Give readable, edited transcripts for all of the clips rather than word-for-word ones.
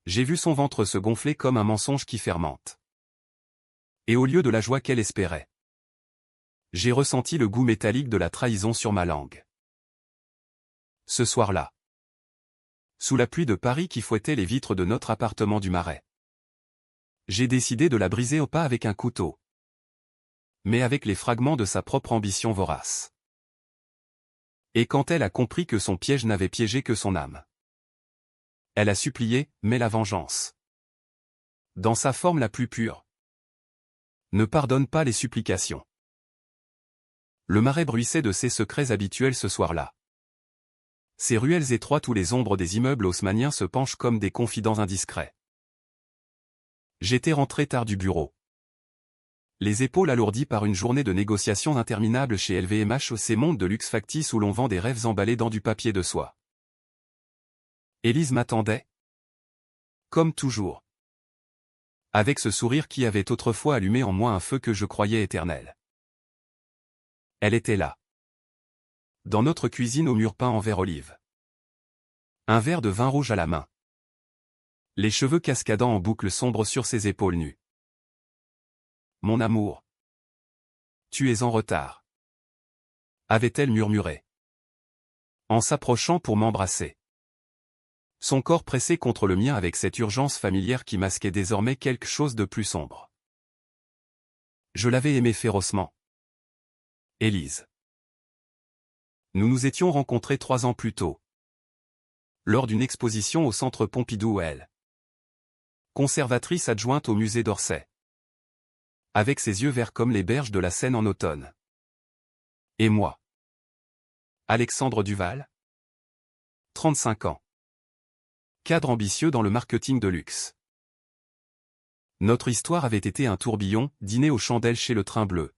J'ai vu son ventre se gonfler comme un mensonge qui fermente. Et au lieu de la joie qu'elle espérait, j'ai ressenti le goût métallique de la trahison sur ma langue. Ce soir-là, sous la pluie de Paris qui fouettait les vitres de notre appartement du Marais, j'ai décidé de la briser au pas avec un couteau, mais avec les fragments de sa propre ambition vorace. Et quand elle a compris que son piège n'avait piégé que son âme, elle a supplié, mais la vengeance, dans sa forme la plus pure, ne pardonne pas les supplications. Le Marais bruissait de ses secrets habituels ce soir-là. Ces ruelles étroites où les ombres des immeubles haussmanniens se penchent comme des confidents indiscrets. J'étais rentré tard du bureau, les épaules alourdies par une journée de négociations interminables chez LVMH, ces mondes de luxe factice où l'on vend des rêves emballés dans du papier de soie. Élise m'attendait, comme toujours, avec ce sourire qui avait autrefois allumé en moi un feu que je croyais éternel. Elle était là, dans notre cuisine au mur peint en vert olive. Un verre de vin rouge à la main, les cheveux cascadant en boucles sombres sur ses épaules nues. « Mon amour, tu es en retard, » avait-elle murmuré, en s'approchant pour m'embrasser. Son corps pressé contre le mien avec cette urgence familière qui masquait désormais quelque chose de plus sombre. Je l'avais aimée férocement. Élise. Nous nous étions rencontrés 3 ans plus tôt, lors d'une exposition au Centre Pompidou où elle, conservatrice adjointe au musée d'Orsay, avec ses yeux verts comme les berges de la Seine en automne. Et moi, Alexandre Duval, 35 ans. Cadre ambitieux dans le marketing de luxe. Notre histoire avait été un tourbillon, dîner aux chandelles chez le Train Bleu.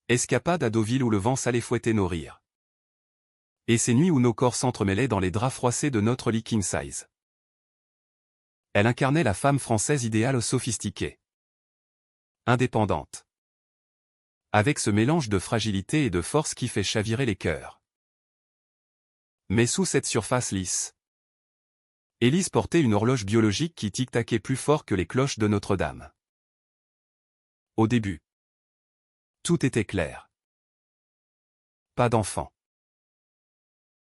Escapade à Deauville où le vent s'allait fouetter nos rires. Et ces nuits où nos corps s'entremêlaient dans les draps froissés de notre lit king size. Elle incarnait la femme française idéale sophistiquée, indépendante, avec ce mélange de fragilité et de force qui fait chavirer les cœurs. Mais sous cette surface lisse, Élise portait une horloge biologique qui tic-taquait plus fort que les cloches de Notre-Dame. Au début, tout était clair. Pas d'enfant.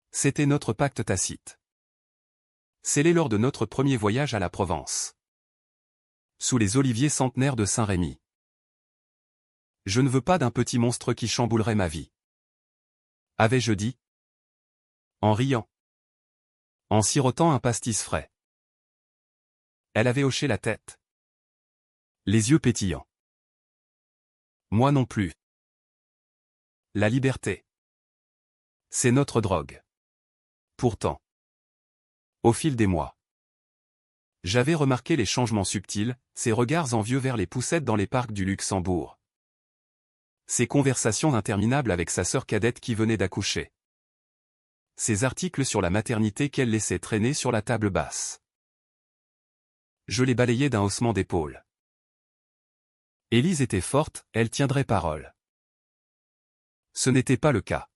C'était notre pacte tacite, scellé lors de notre premier voyage à la Provence, sous les oliviers centenaires de Saint-Rémy. Je ne veux pas d'un petit monstre qui chamboulerait ma vie, avais-je dit, en riant, en sirotant un pastis frais. Elle avait hoché la tête, les yeux pétillants. Moi non plus. La liberté, c'est notre drogue. Pourtant, au fil des mois, j'avais remarqué les changements subtils, ces regards envieux vers les poussettes dans les parcs du Luxembourg. Ces conversations interminables avec sa sœur cadette qui venait d'accoucher. Ces articles sur la maternité qu'elle laissait traîner sur la table basse. Je les balayais d'un haussement d'épaule. Élise était forte, elle tiendrait parole. Ce n'était pas le cas.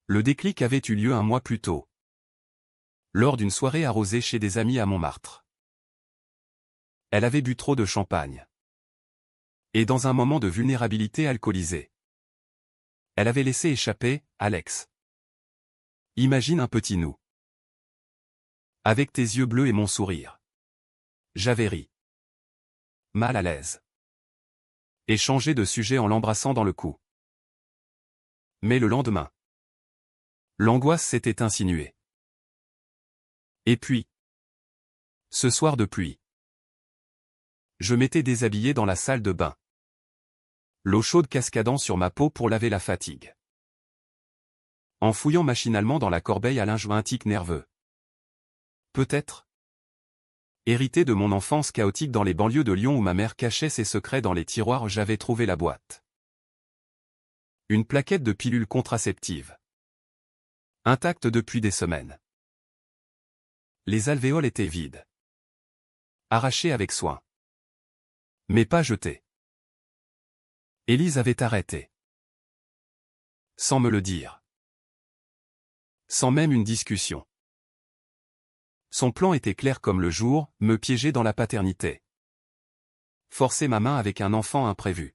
Le déclic avait eu lieu un mois plus tôt, lors d'une soirée arrosée chez des amis à Montmartre. Elle avait bu trop de champagne. Et dans un moment de vulnérabilité alcoolisée, elle avait laissé échapper « Alex. Imagine un petit nous. Avec tes yeux bleus et mon sourire. » J'avais ri. Mal à l'aise. Et changé de sujet en l'embrassant dans le cou. Mais le lendemain, l'angoisse s'était insinuée. Et puis, ce soir de pluie, je m'étais déshabillé dans la salle de bain, l'eau chaude cascadant sur ma peau pour laver la fatigue. En fouillant machinalement dans la corbeille à linge un tic nerveux. Peut-être hérité de mon enfance chaotique dans les banlieues de Lyon où ma mère cachait ses secrets dans les tiroirs, j'avais trouvé la boîte. Une plaquette de pilules contraceptives. Intacte depuis des semaines. Les alvéoles étaient vides. Arrachées avec soin. Mais pas jetées. Élise avait arrêté. Sans me le dire. Sans même une discussion. Son plan était clair comme le jour, me piéger dans la paternité. Forcer ma main avec un enfant imprévu.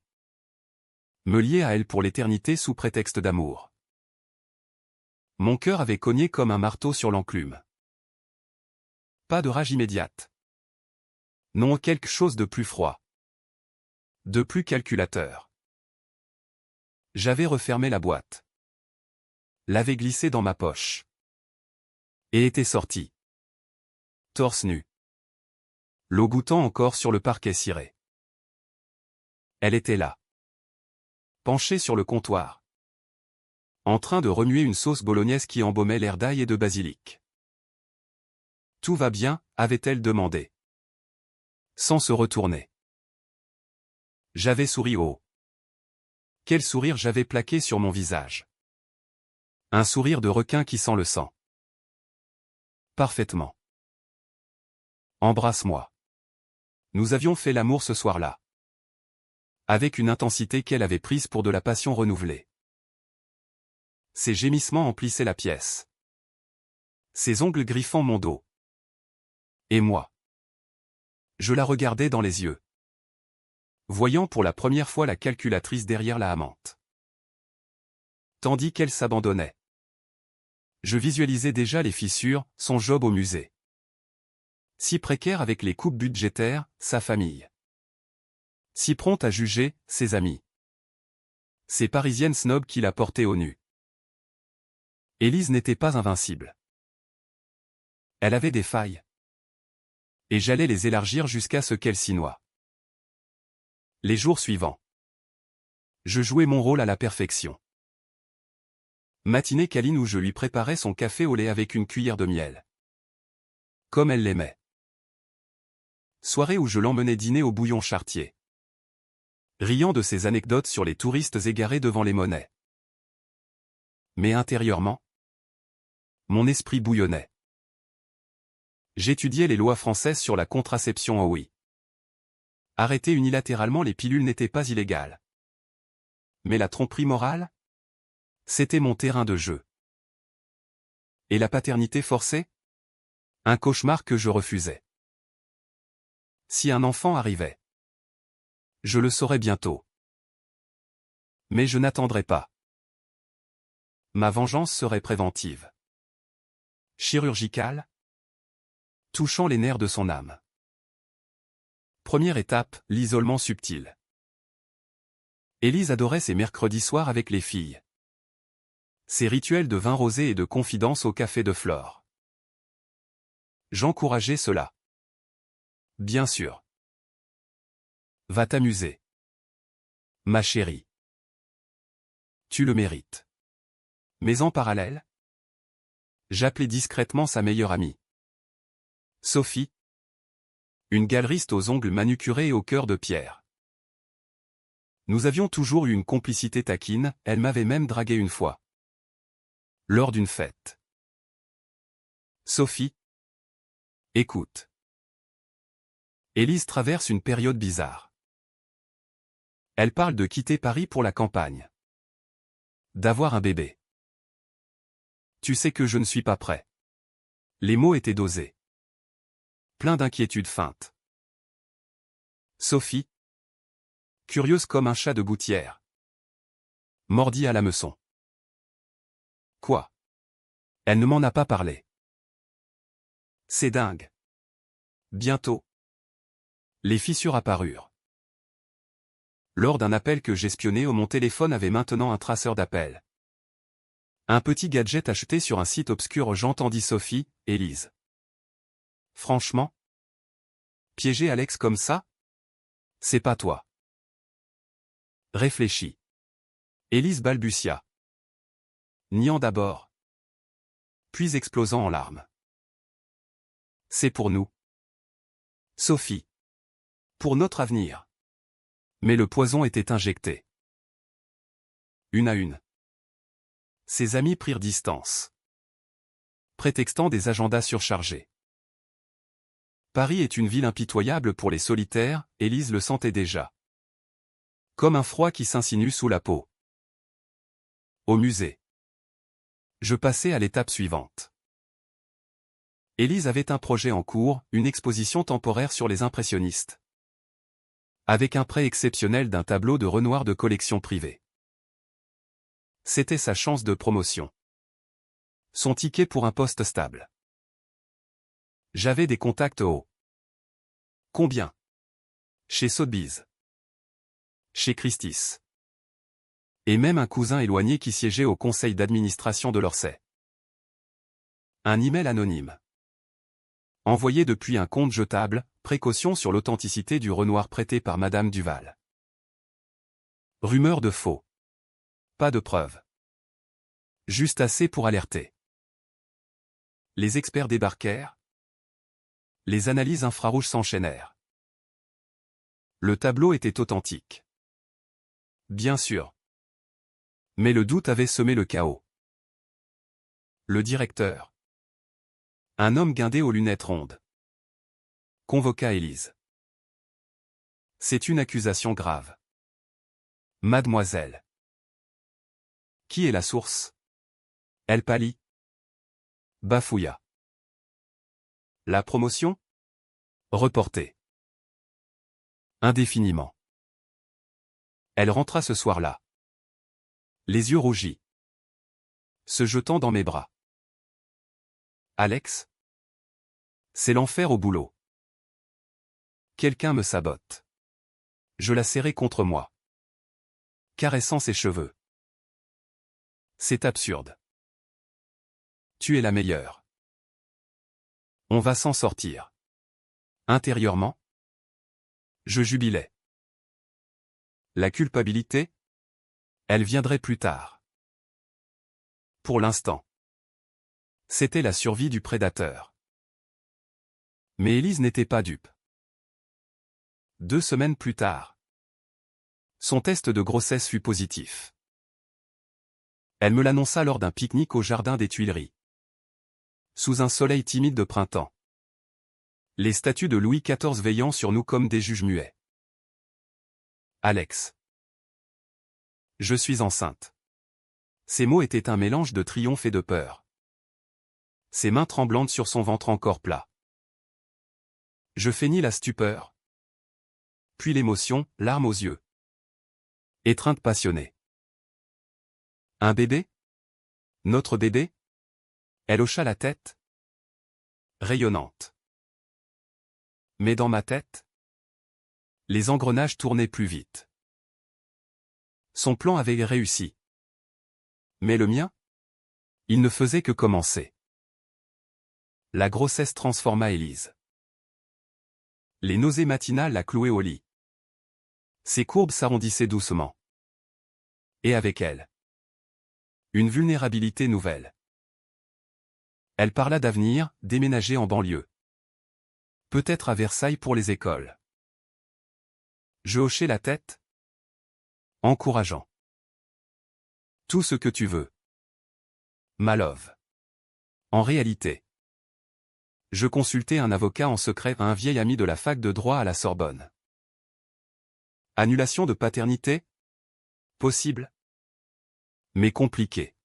Me lier à elle pour l'éternité sous prétexte d'amour. Mon cœur avait cogné comme un marteau sur l'enclume. Pas de rage immédiate. Non, quelque chose de plus froid. De plus calculateur. J'avais refermé la boîte. L'avais glissée dans ma poche. Et était sorti. Torse nu. L'eau goûtant encore sur le parquet ciré. Elle était là. Penchée sur le comptoir. En train de remuer une sauce bolognaise qui embaumait l'air d'ail et de basilic. Tout va bien, avait-elle demandé. Sans se retourner. J'avais souri haut. Quel sourire j'avais plaqué sur mon visage. Un sourire de requin qui sent le sang. Parfaitement. Embrasse-moi. Nous avions fait l'amour ce soir-là. Avec une intensité qu'elle avait prise pour de la passion renouvelée. Ses gémissements emplissaient la pièce. Ses ongles griffant mon dos. Et moi. Je la regardais dans les yeux. Voyant pour la première fois la calculatrice derrière la amante. Tandis qu'elle s'abandonnait. Je visualisais déjà les fissures, son job au musée. Si précaire avec les coupes budgétaires, sa famille. Si prompte à juger, ses amis. Ces parisiennes snobs qui la portaient au nu. Élise n'était pas invincible. Elle avait des failles. Et j'allais les élargir jusqu'à ce qu'elle s'y noie. Les jours suivants. Je jouais mon rôle à la perfection. Matinée câline où je lui préparais son café au lait avec une cuillère de miel. Comme elle l'aimait. Soirée où je l'emmenais dîner au bouillon chartier. Riant de ses anecdotes sur les touristes égarés devant les monnaies. Mais intérieurement, mon esprit bouillonnait. J'étudiais les lois françaises sur la contraception en oui. Arrêter unilatéralement les pilules n'était pas illégal. Mais la tromperie morale? C'était mon terrain de jeu. Et la paternité forcée? Un cauchemar que je refusais. Si un enfant arrivait, je le saurais bientôt. Mais je n'attendrai pas. Ma vengeance serait préventive. Chirurgicale? Touchant les nerfs de son âme. Première étape, l'isolement subtil. Élise adorait ses mercredis soirs avec les filles. Ses rituels de vin rosé et de confidence au café de Flore. J'encourageais cela. Bien sûr. Va t'amuser. Ma chérie. Tu le mérites. Mais en parallèle, j'appelais discrètement sa meilleure amie. Sophie. Une galeriste aux ongles manucurés et au cœur de pierre. Nous avions toujours eu une complicité taquine, elle m'avait même dragué une fois. Lors d'une fête. Sophie. Écoute. Élise traverse une période bizarre. Elle parle de quitter Paris pour la campagne. D'avoir un bébé. Tu sais que je ne suis pas prêt. Les mots étaient dosés. Plein d'inquiétudes feintes. Sophie. Curieuse comme un chat de gouttière. Mordit à l'hameçon. Quoi? Elle ne m'en a pas parlé. C'est dingue. Bientôt. Les fissures apparurent. Lors d'un appel que j'espionnais mon téléphone avait maintenant un traceur d'appel. Un petit gadget acheté sur un site obscur. J'entendis Sophie, Élise. Franchement? Piéger Alex comme ça? C'est pas toi. Réfléchis. Élise balbutia. Niant d'abord. Puis explosant en larmes. C'est pour nous. Sophie. Pour notre avenir. Mais le poison était injecté. Une à une. Ses amis prirent distance. Prétextant des agendas surchargés. Paris est une ville impitoyable pour les solitaires, Élise le sentait déjà. Comme un froid qui s'insinue sous la peau. Au musée. Je passais à l'étape suivante. Élise avait un projet en cours, une exposition temporaire sur les impressionnistes. Avec un prêt exceptionnel d'un tableau de Renoir de collection privée. C'était sa chance de promotion. Son ticket pour un poste stable. J'avais des contacts au. Combien? Chez Sotheby's. Chez Christie's. Et même un cousin éloigné qui siégeait au conseil d'administration de l'Orsay. Un email anonyme. Envoyé depuis un compte jetable, précaution sur l'authenticité du Renoir prêté par Madame Duval. Rumeur de faux. Pas de preuves. Juste assez pour alerter. Les experts débarquèrent. Les analyses infrarouges s'enchaînèrent. Le tableau était authentique. Bien sûr. Mais le doute avait semé le chaos. Le directeur. Un homme guindé aux lunettes rondes. Convoqua Élise. C'est une accusation grave. Mademoiselle. Qui est la source? Elle pâlit. Bafouilla. La promotion? Reportée. Indéfiniment. Elle rentra ce soir-là. Les yeux rougis. Se jetant dans mes bras. Alex? C'est l'enfer au boulot. Quelqu'un me sabote. Je la serrai contre moi. Caressant ses cheveux. C'est absurde. Tu es la meilleure. On va s'en sortir. Intérieurement, je jubilais. La culpabilité? Elle viendrait plus tard. Pour l'instant. C'était la survie du prédateur. Mais Élise n'était pas dupe. 2 semaines plus tard. Son test de grossesse fut positif. Elle me l'annonça lors d'un pique-nique au jardin des Tuileries. Sous un soleil timide de printemps. Les statues de Louis XIV veillant sur nous comme des juges muets. Alex. Je suis enceinte. Ces mots étaient un mélange de triomphe et de peur. Ses mains tremblantes sur son ventre encore plat. Je feignis la stupeur. Puis l'émotion, larmes aux yeux. Étreinte passionnée. Un bébé? Notre bébé? Elle hocha la tête. Rayonnante. Mais dans ma tête, les engrenages tournaient plus vite. Son plan avait réussi. Mais le mien? Il ne faisait que commencer. La grossesse transforma Élise. Les nausées matinales la clouaient au lit. Ses courbes s'arrondissaient doucement. Et avec elle, une vulnérabilité nouvelle. Elle parla d'avenir, déménager en banlieue. Peut-être à Versailles pour les écoles. Je hochai la tête. Encourageant. Tout ce que tu veux. Ma love. En réalité, je consultai un avocat en secret à un vieil ami de la fac de droit à la Sorbonne. Annulation de paternité? Possible. Mais compliqué.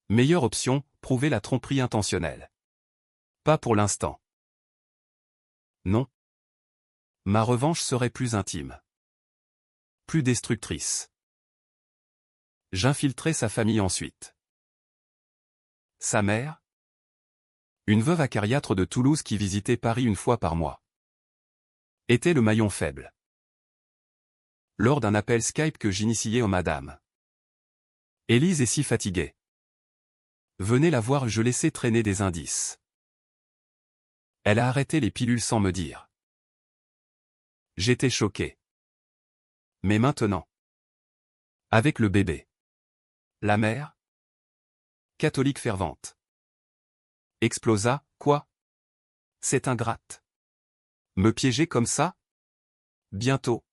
Meilleure option, prouver la tromperie intentionnelle. Pas pour l'instant. Non. Ma revanche serait plus intime. Plus destructrice. J'infiltrai sa famille ensuite. Sa mère? Une veuve acariâtre de Toulouse qui visitait Paris une fois par mois. Était le maillon faible. Lors d'un appel Skype que j'initiais aux madames. Élise est si fatiguée. Venez la voir, je laissais traîner des indices. Elle a arrêté les pilules sans me dire. J'étais choqué. Mais maintenant. Avec le bébé. La mère? Catholique fervente. Explosa, quoi? C'est ingrate. Me piéger comme ça? Bientôt.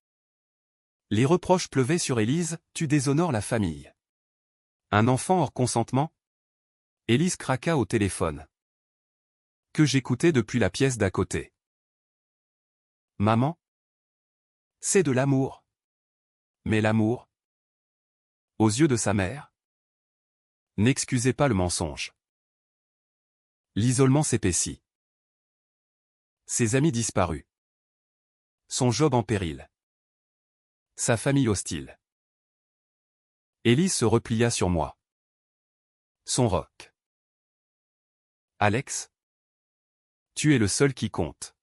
Les reproches pleuvaient sur Élise, tu déshonores la famille. Un enfant hors consentement? Élise craqua au téléphone. Que j'écoutais depuis la pièce d'à côté. Maman? C'est de l'amour. Mais l'amour? Aux yeux de sa mère? N'excusez pas le mensonge. L'isolement s'épaissit. Ses amis disparus. Son job en péril. Sa famille hostile. Élise se replia sur moi. Son roc. Alex? Tu es le seul qui compte.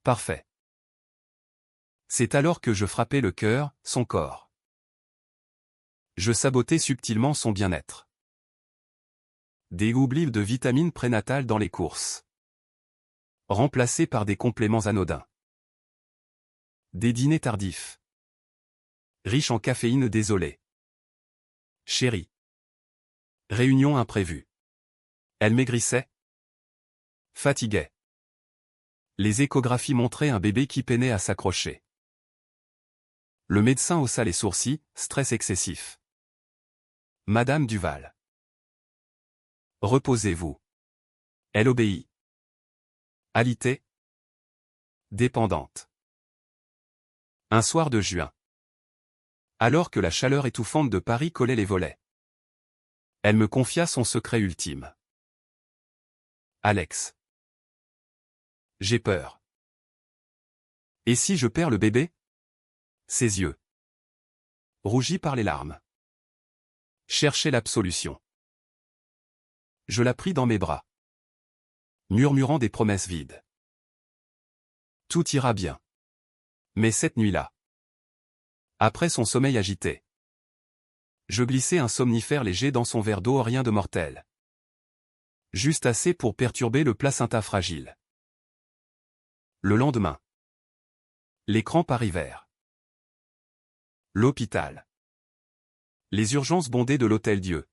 Parfait. C'est alors que je frappais le cœur, son corps. Je sabotais subtilement son bien-être. Des oublis de vitamines prénatales dans les courses. Remplacés par des compléments anodins. Des dîners tardifs. Riches en caféine désolée. Chérie. Réunion imprévue. Elle maigrissait. Fatiguait. Les échographies montraient un bébé qui peinait à s'accrocher. Le médecin haussa les sourcils, stress excessif. Madame Duval. Reposez-vous. Elle obéit. Alitée. Dépendante. Un soir de juin. Alors que la chaleur étouffante de Paris collait les volets. Elle me confia son secret ultime. Alex. J'ai peur. Et si je perds le bébé? Ses yeux, rougis par les larmes, cherchaient l'absolution. Je la pris dans mes bras, murmurant des promesses vides. Tout ira bien. Mais cette nuit-là, après son sommeil agité, je glissai un somnifère léger dans son verre d'eau, rien de mortel. Juste assez pour perturber le placenta fragile. Le lendemain, les crampes arrivèrent. L'hôpital. Les urgences bondées de l'Hôtel-Dieu.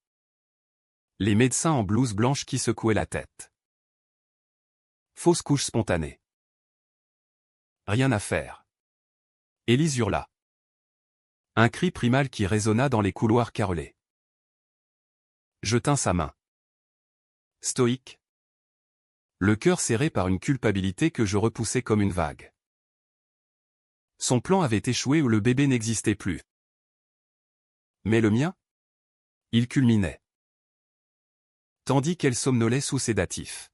Les médecins en blouse blanche qui secouaient la tête. Fausse couche spontanée. Rien à faire. Élise hurla. Un cri primal qui résonna dans les couloirs carrelés. Je tins sa main. Stoïque. Le cœur serré par une culpabilité que je repoussais comme une vague. Son plan avait échoué ou le bébé n'existait plus. Mais le mien? Il culminait. Tandis qu'elle somnolait sous sédatifs.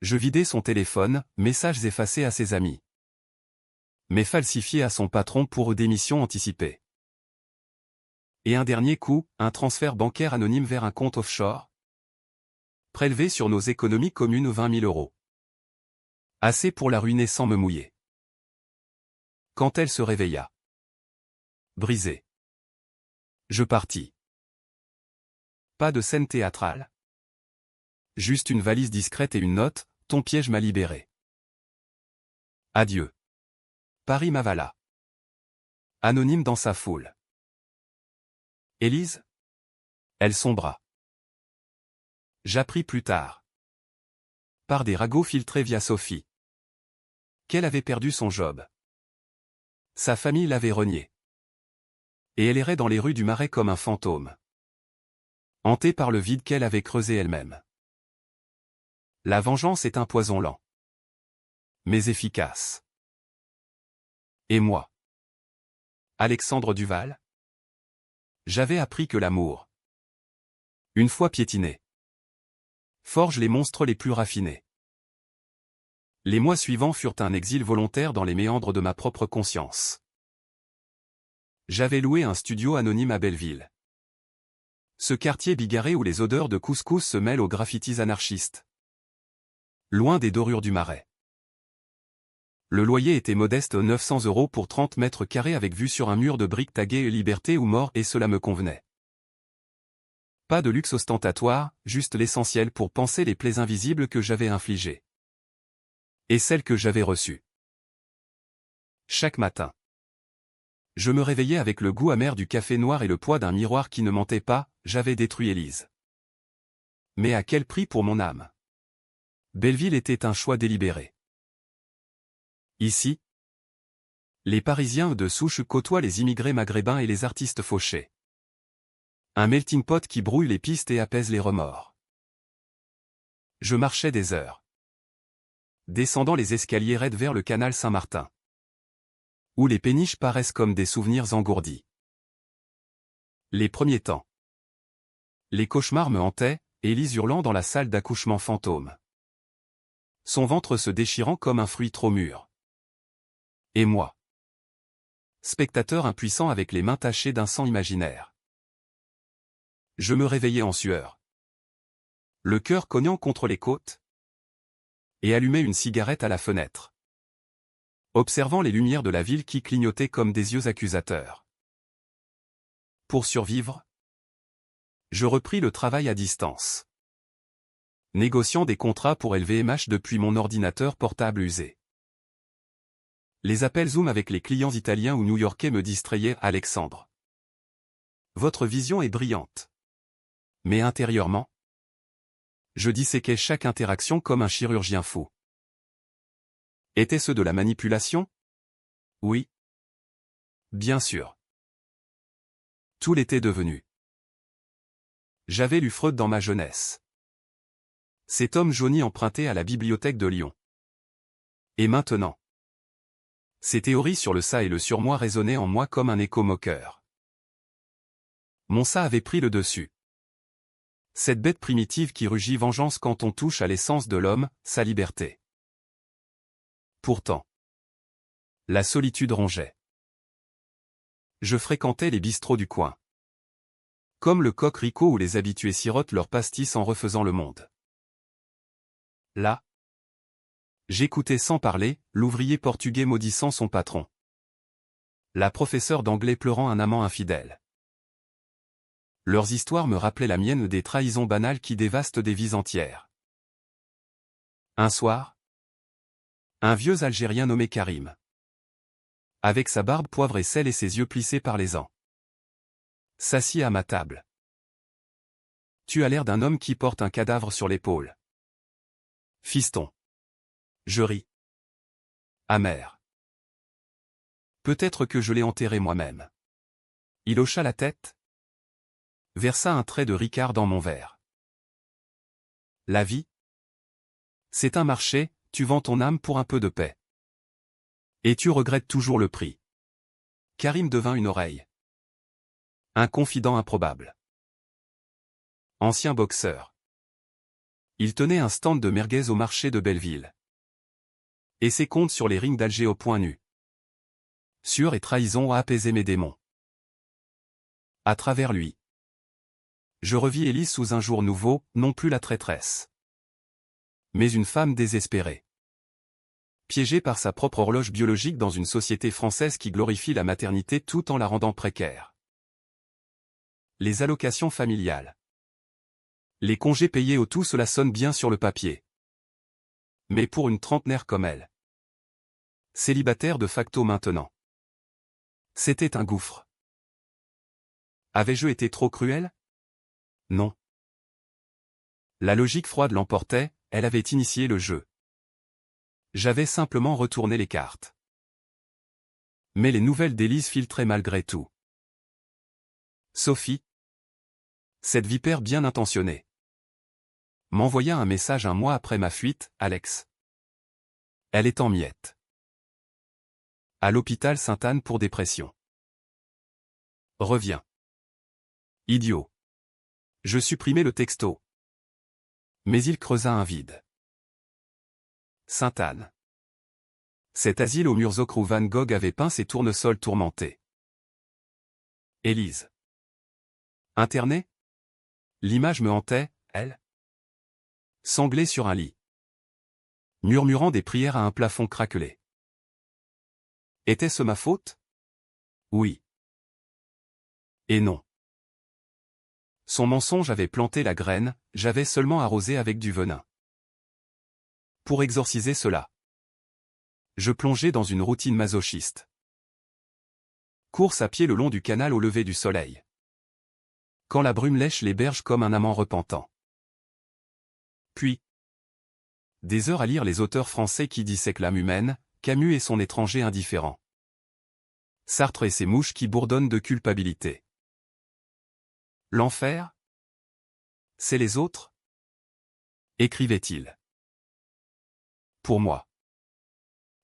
Je vidai son téléphone, messages effacés à ses amis. Mais falsifiés à son patron pour démission anticipée. Et un dernier coup, un transfert bancaire anonyme vers un compte offshore. Prélevé sur nos économies communes 20 000 €. Assez pour la ruiner sans me mouiller. Quand elle se réveilla. Brisée. Je partis. Pas de scène théâtrale. Juste une valise discrète et une note, ton piège m'a libéré. Adieu. Paris m'avala. Anonyme dans sa foule. Élise? Elle sombra. J'appris plus tard. Par des ragots filtrés via Sophie. Qu'elle avait perdu son job. Sa famille l'avait reniée. Et elle errait dans les rues du Marais comme un fantôme. Hantée par le vide qu'elle avait creusé elle-même. La vengeance est un poison lent. Mais efficace. Et moi? Alexandre Duval? J'avais appris que l'amour, une fois piétiné, forge les monstres les plus raffinés. Les mois suivants furent un exil volontaire dans les méandres de ma propre conscience. J'avais loué un studio anonyme à Belleville. Ce quartier bigarré où les odeurs de couscous se mêlent aux graffitis anarchistes. Loin des dorures du Marais. Le loyer était modeste, 900 € pour 30 mètres carrés avec vue sur un mur de briques taguées Liberté ou mort, et cela me convenait. Pas de luxe ostentatoire, juste l'essentiel pour panser les plaies invisibles que j'avais infligées. Et celles que j'avais reçues. Chaque matin. Je me réveillais avec le goût amer du café noir et le poids d'un miroir qui ne mentait pas, j'avais détruit Élise. Mais à quel prix pour mon âme? Belleville était un choix délibéré. Ici, les Parisiens de souche côtoient les immigrés maghrébins et les artistes fauchés. Un melting pot qui brouille les pistes et apaise les remords. Je marchais des heures. Descendant les escaliers raides vers le canal Saint-Martin. Où les péniches paraissent comme des souvenirs engourdis. Les premiers temps. Les cauchemars me hantaient, Élise hurlant dans la salle d'accouchement fantôme. Son ventre se déchirant comme un fruit trop mûr. Et moi, spectateur impuissant avec les mains tachées d'un sang imaginaire. Je me réveillais en sueur, le cœur cognant contre les côtes, et allumais une cigarette à la fenêtre, observant les lumières de la ville qui clignotaient comme des yeux accusateurs. Pour survivre, je repris le travail à distance, négociant des contrats pour LVMH depuis mon ordinateur portable usé. Les appels Zoom avec les clients italiens ou new-yorkais me distrayaient. Alexandre, votre vision est brillante. Mais intérieurement, je disséquais chaque interaction comme un chirurgien fou. Était-ce de la manipulation? Oui. Bien sûr. Tout l'était devenu. J'avais lu Freud dans ma jeunesse. Cet homme jauni emprunté à la bibliothèque de Lyon. Et maintenant, ces théories sur le ça et le surmoi résonnaient en moi comme un écho moqueur. Mon ça avait pris le dessus. Cette bête primitive qui rugit vengeance quand on touche à l'essence de l'homme, sa liberté. Pourtant, la solitude rongeait. Je fréquentais les bistrots du coin. Comme le Coq Rico où les habitués sirotent leur pastis en refaisant le monde. Là, j'écoutais sans parler, l'ouvrier portugais maudissant son patron. La professeure d'anglais pleurant un amant infidèle. Leurs histoires me rappelaient la mienne des trahisons banales qui dévastent des vies entières. Un soir, un vieux Algérien nommé Karim, avec sa barbe poivre et sel et ses yeux plissés par les ans, s'assit à ma table. Tu as l'air d'un homme qui porte un cadavre sur l'épaule. Fiston. Je ris. Amer. Peut-être que je l'ai enterré moi-même. Il hocha la tête, versa un trait de Ricard dans mon verre. La vie, c'est un marché, tu vends ton âme pour un peu de paix. Et tu regrettes toujours le prix. Karim devint une oreille. Un confident improbable. Ancien boxeur. Il tenait un stand de merguez au marché de Belleville. Et ses comptes sur les rings d'Alger au point nu. Sueur et trahison a apaisé mes démons. À travers lui, je revis Élise sous un jour nouveau, non plus la traîtresse, mais une femme désespérée. Piégée par sa propre horloge biologique dans une société française qui glorifie la maternité tout en la rendant précaire. Les allocations familiales. Les congés payés au tout, cela sonne bien sur le papier. Mais pour une trentenaire comme elle, célibataire de facto maintenant, c'était un gouffre. Avais-je été trop cruel? Non. La logique froide l'emportait, elle avait initié le jeu. J'avais simplement retourné les cartes. Mais les nouvelles d'Élise filtraient malgré tout. Sophie, cette vipère bien intentionnée, m'envoya un message un mois après ma fuite. Alex, elle est en miettes. À l'hôpital Sainte-Anne pour dépression. Reviens. Idiot. Je supprimai le texto. Mais il creusa un vide. Sainte-Anne. Cet asile aux murs ocre où Van Gogh avait peint ses tournesols tourmentés. Élise. Internée? L'image me hantait, elle. Sanglée sur un lit. Murmurant des prières à un plafond craquelé. Était-ce ma faute? Oui. Et non. Son mensonge avait planté la graine, j'avais seulement arrosé avec du venin. Pour exorciser cela, je plongeai dans une routine masochiste. Course à pied le long du canal au lever du soleil. Quand la brume lèche les berges comme un amant repentant. Puis, des heures à lire les auteurs français qui dissèquent l'âme humaine, Camus et son étranger indifférent. Sartre et ses mouches qui bourdonnent de culpabilité. L'enfer? C'est les autres? Écrivait-il. Pour moi.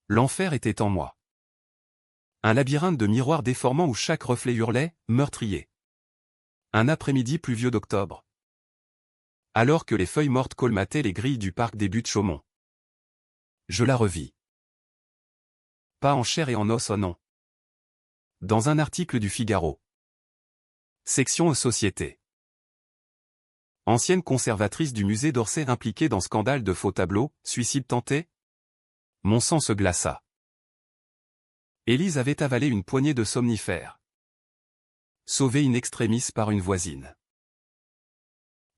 L'enfer était en moi. Un labyrinthe de miroirs déformants où chaque reflet hurlait, meurtrier. Un après-midi pluvieux d'octobre. alors que les feuilles mortes colmataient les grilles du parc des Buttes-Chaumont. Je la revis. Pas en chair et en os, oh non. Dans un article du Figaro. Section Société. Ancienne conservatrice du musée d'Orsay impliquée dans scandale de faux tableaux, suicide tenté? Mon sang se glaça. Élise avait avalé une poignée de somnifères. Sauvée in extremis par une voisine.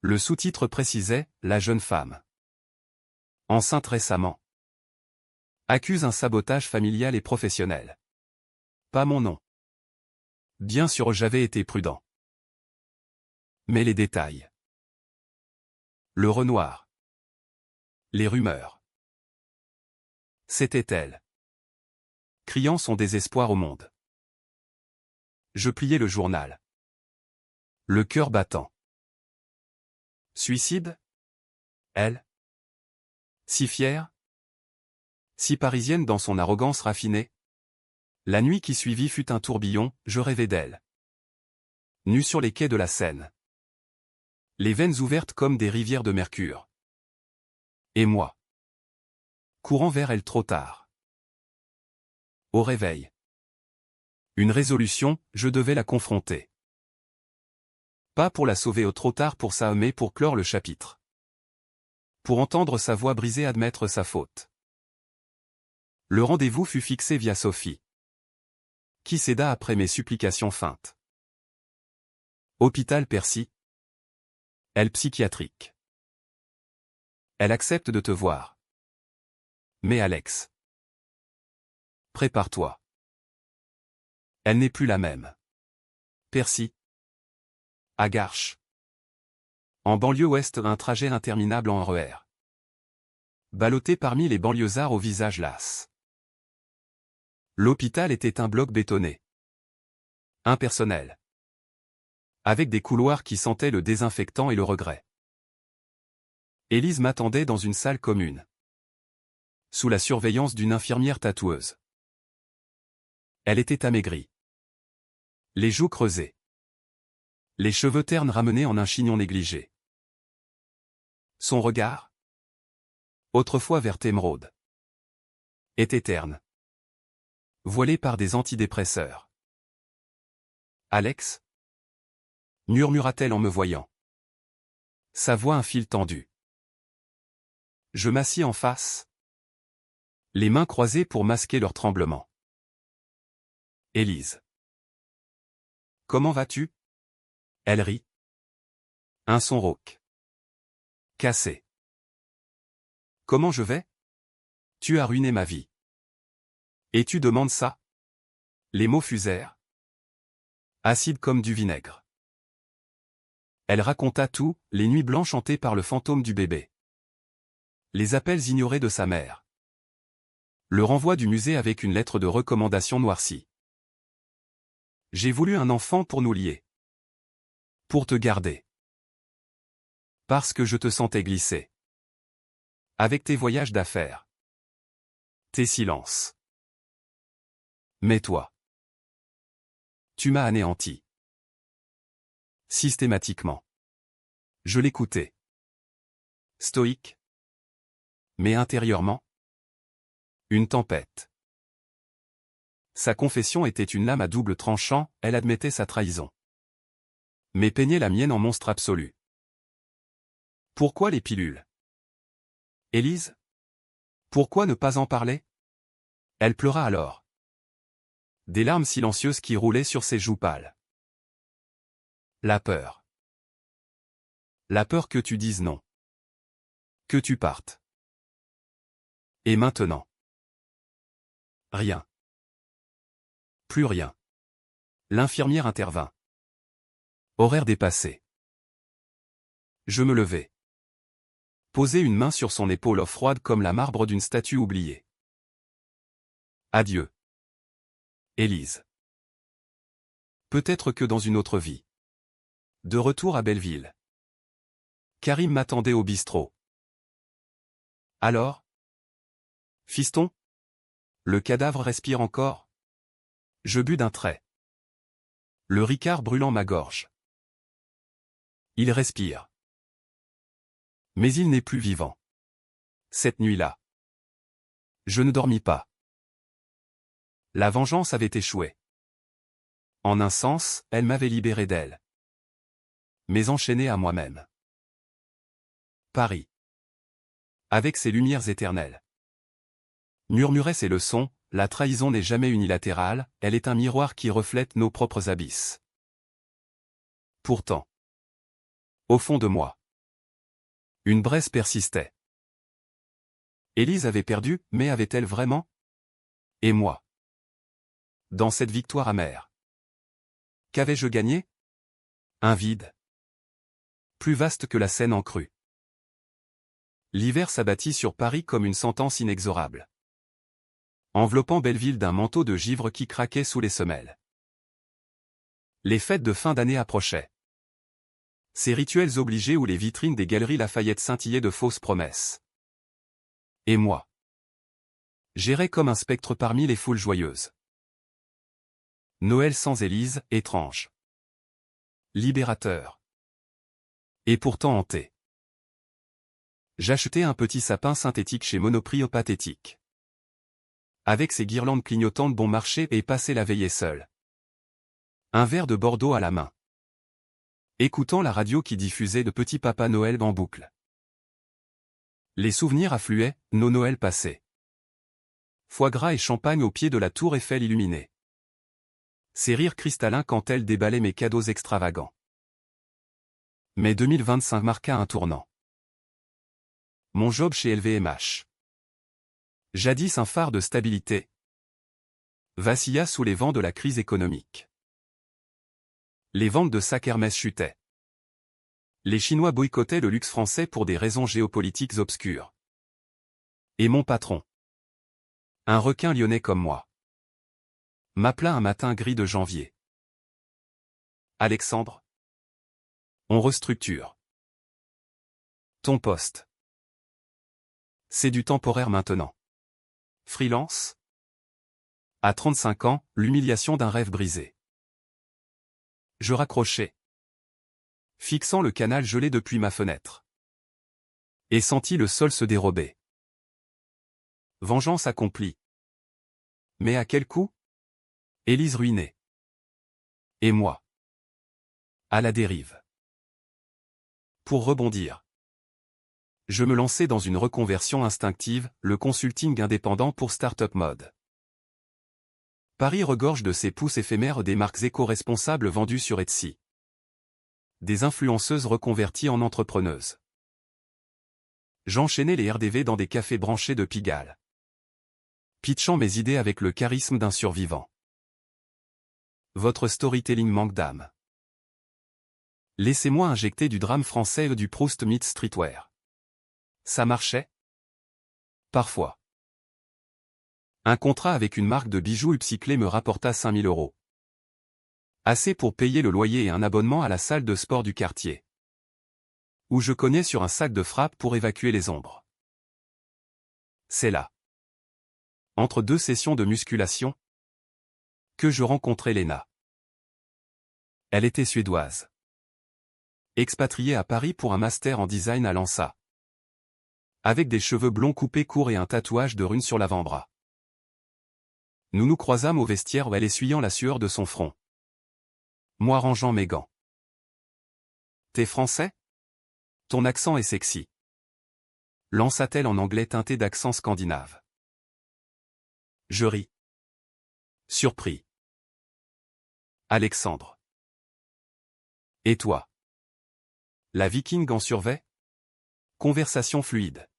Le sous-titre précisait « La jeune femme. Enceinte récemment. Accuse un sabotage familial et professionnel. » Pas mon nom. Bien sûr j'avais été prudent. Mais les détails. Le Renoir. Les rumeurs. C'était elle. Criant son désespoir au monde. Je pliai le journal. Le cœur battant. Suicide? Elle? Si fière? Si parisienne dans son arrogance raffinée? La nuit qui suivit fut un tourbillon, je rêvais d'elle. Nue sur les quais de la Seine. Les veines ouvertes comme des rivières de mercure. Et moi. Courant vers elle trop tard. Au réveil. Une résolution, je devais la confronter. Pas pour la sauver au trop tard pour ça mais pour clore le chapitre. Pour entendre sa voix brisée admettre sa faute. Le rendez-vous fut fixé via Sophie. Qui céda après mes supplications feintes. Hôpital Percy. Elle psychiatrique. Elle accepte de te voir. Mais Alex. Prépare-toi. Elle n'est plus la même. Percy. À Garches. En banlieue ouest, un trajet interminable en RER. Ballotté parmi les banlieusards au visage las. L'hôpital était un bloc bétonné. Impersonnel. Avec des couloirs qui sentaient le désinfectant et le regret. Élise m'attendait dans une salle commune. Sous la surveillance d'une infirmière tatoueuse. Elle était amaigrie. Les joues creusées. Les cheveux ternes ramenés en un chignon négligé. Son regard, autrefois vert émeraude, était terne. Voilé par des antidépresseurs. Alex? Murmura-t-elle en me voyant. Sa voix un fil tendu. Je m'assis en face. Les mains croisées pour masquer leur tremblement. Élise. Comment vas-tu? Elle rit. Un son rauque. Cassé. Comment je vais? Tu as ruiné ma vie. Et tu demandes ça? Les mots fusèrent. Acides comme du vinaigre. Elle raconta tout, les nuits blanches hantées par le fantôme du bébé. Les appels ignorés de sa mère. Le renvoi du musée avec une lettre de recommandation noircie. J'ai voulu un enfant pour nous lier. Pour te garder. Parce que je te sentais glisser. Avec tes voyages d'affaires. Tes silences. Mais toi. Tu m'as anéanti. Systématiquement. Je l'écoutais. Stoïque. Mais intérieurement. Une tempête. Sa confession était une lame à double tranchant, elle admettait sa trahison. Mais peignait la mienne en monstre absolu. Pourquoi les pilules? Élise? Pourquoi ne pas en parler? Elle pleura alors. Des larmes silencieuses qui roulaient sur ses joues pâles. La peur. La peur que tu dises non. Que tu partes. Et maintenant? Rien. Plus rien. L'infirmière intervint. Horaire dépassé. Je me levai. Posai une main sur son épaule froide comme la marbre d'une statue oubliée. Adieu. Élise. Peut-être que dans une autre vie. De retour à Belleville. Karim m'attendait au bistrot. Alors? Fiston? Le cadavre respire encore? Je bus d'un trait. Le ricard brûlant ma gorge. Il respire. Mais il n'est plus vivant. Cette nuit-là, je ne dormis pas. La vengeance avait échoué. En un sens, elle m'avait libéré d'elle. Mais enchaîné à moi-même. Paris. Avec ses lumières éternelles. Murmuraient ses leçons, la trahison n'est jamais unilatérale, elle est un miroir qui reflète nos propres abysses. Pourtant, au fond de moi, une braise persistait. Élise avait perdu, mais avait-elle vraiment? Et moi? Dans cette victoire amère, qu'avais-je gagné? Un vide. Plus vaste que la Seine en crue. L'hiver s'abattit sur Paris comme une sentence inexorable, enveloppant Belleville d'un manteau de givre qui craquait sous les semelles. Les fêtes de fin d'année approchaient. Ces rituels obligés où les vitrines des galeries Lafayette scintillaient de fausses promesses. Et moi, j'errais comme un spectre parmi les foules joyeuses. Noël sans Élise, étrange. Libérateur. Et pourtant hanté. J'achetai un petit sapin synthétique chez Monoprix au Pathétique. Avec ses guirlandes clignotantes bon marché et passai la veillée seul. Un verre de Bordeaux à la main. Écoutant la radio qui diffusait de Petit Papa Noël en boucle. Les souvenirs affluaient, nos Noëls passés. Foie gras et champagne au pied de la tour Eiffel illuminée. Ses rires cristallins quand elle déballait mes cadeaux extravagants. Mais 2025 marqua un tournant. Mon job chez LVMH. Jadis un phare de stabilité, vacilla sous les vents de la crise économique. Les ventes de sacs Hermès chutaient. Les Chinois boycottaient le luxe français pour des raisons géopolitiques obscures. Et mon patron, un requin lyonnais comme moi, m'appela un matin gris de janvier. Alexandre, on restructure. Ton poste. C'est du temporaire maintenant. Freelance? À 35 ans, l'humiliation d'un rêve brisé. Je raccrochai, fixant le canal gelé depuis ma fenêtre. Et sentis le sol se dérober. Vengeance accomplie. Mais à quel coût? Élise ruinée. Et moi, à la dérive. Pour rebondir, je me lançai dans une reconversion instinctive, le consulting indépendant pour Startup Mode. Paris regorge de ces pousses éphémères des marques éco-responsables vendues sur Etsy. Des influenceuses reconverties en entrepreneuses. J'enchaînais les RDV dans des cafés branchés de Pigalle, pitchant mes idées avec le charisme d'un survivant. Votre storytelling manque d'âme. Laissez-moi injecter du drame français et du Proust meets streetwear. Ça marchait? Parfois. Un contrat avec une marque de bijoux upcyclés me rapporta 5 000 €. Assez pour payer le loyer et un abonnement à la salle de sport du quartier, où je cognais sur un sac de frappe pour évacuer les ombres. C'est là, entre 2 sessions de musculation, que je rencontrai Léna. Elle était suédoise. Expatriée à Paris pour un master en design à l'ANSA. Avec des cheveux blonds coupés courts et un tatouage de runes sur l'avant-bras. Nous nous croisâmes au vestiaire où elle essuyant la sueur de son front. Moi rangeant mes gants. T'es français? Ton accent est sexy. Lança-t-elle en anglais teinté d'accent scandinave. Je ris. Surpris. Alexandre. Et toi? La Viking en survêt? Conversation fluide.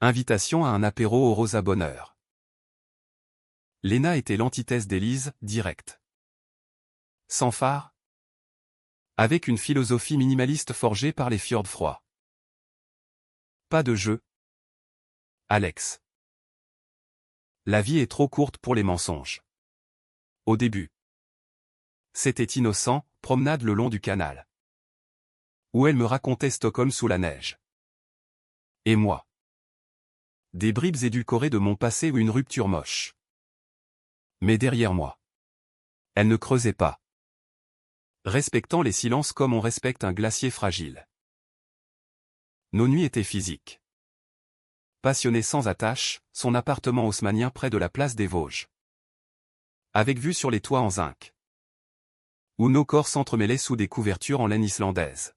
Invitation à un apéro au Rosa Bonheur. Léna était l'antithèse d'Élise, directe. Sans phare? Avec une philosophie minimaliste forgée par les fjords froids. Pas de jeu. Alex. La vie est trop courte pour les mensonges. Au début. C'était innocent, promenade le long du canal. Où elle me racontait Stockholm sous la neige. Et moi. Des bribes édulcorées de mon passé ou une rupture moche. Mais derrière moi. Elle ne creusait pas. Respectant les silences comme on respecte un glacier fragile. Nos nuits étaient physiques. Passionné sans attache, son appartement haussmannien près de la place des Vosges. Avec vue sur les toits en zinc. Où nos corps s'entremêlaient sous des couvertures en laine islandaise.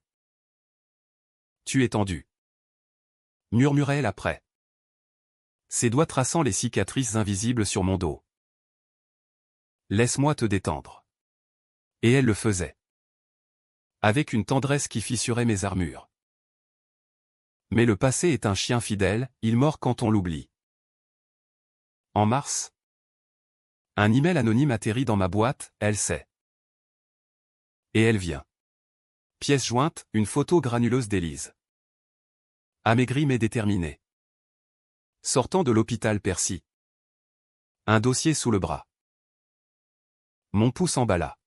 Tu es tendu. Murmurait-elle après. Ses doigts traçant les cicatrices invisibles sur mon dos. Laisse-moi te détendre. Et elle le faisait. Avec une tendresse qui fissurait mes armures. Mais le passé est un chien fidèle, il mord quand on l'oublie. En mars, un email anonyme atterrit dans ma boîte, elle sait. Et elle vient. Pièce jointe, une photo granuleuse d'Élise. Amaigrie mais déterminée. Sortant de l'hôpital Percy. Un dossier sous le bras. Mon pouce emballa.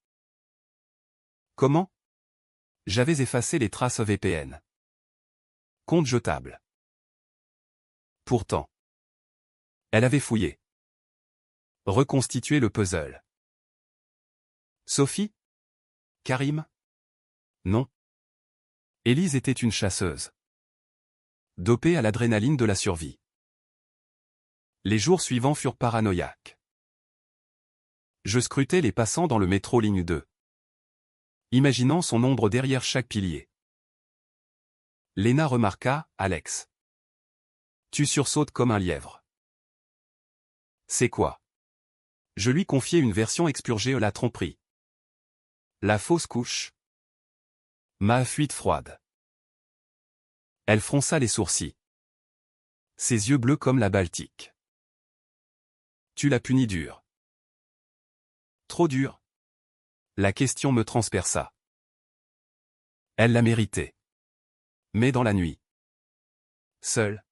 Comment? J'avais effacé les traces VPN. Compte jetable. Pourtant. Elle avait fouillé. Reconstitué le puzzle. Sophie? Karim? Non. Élise était une chasseuse. Dopée à l'adrénaline de la survie. Les jours suivants furent paranoïaques. Je scrutais les passants dans le métro ligne 2. Imaginant son ombre derrière chaque pilier. Léna remarqua, Alex. Tu sursautes comme un lièvre. C'est quoi? Je lui confiai une version expurgée de la tromperie. La fausse couche. Ma fuite froide. Elle fronça les sourcils. Ses yeux bleus comme la Baltique. Tu l'as puni dur. Trop dur. La question me transperça. Elle l'a mérité. Mais dans la nuit. Seul.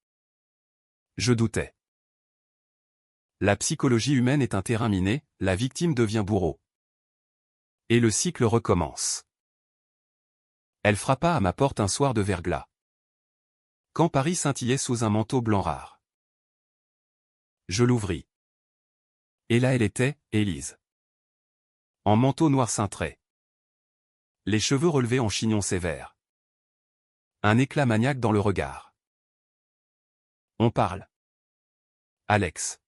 Je doutais. La psychologie humaine est un terrain miné, la victime devient bourreau. Et le cycle recommence. Elle frappa à ma porte un soir de verglas. Quand Paris scintillait sous un manteau blanc rare. Je l'ouvris. Et là elle était, Élise. En manteau noir cintré. Les cheveux relevés en chignon sévère. Un éclat maniaque dans le regard. On parle. Alex.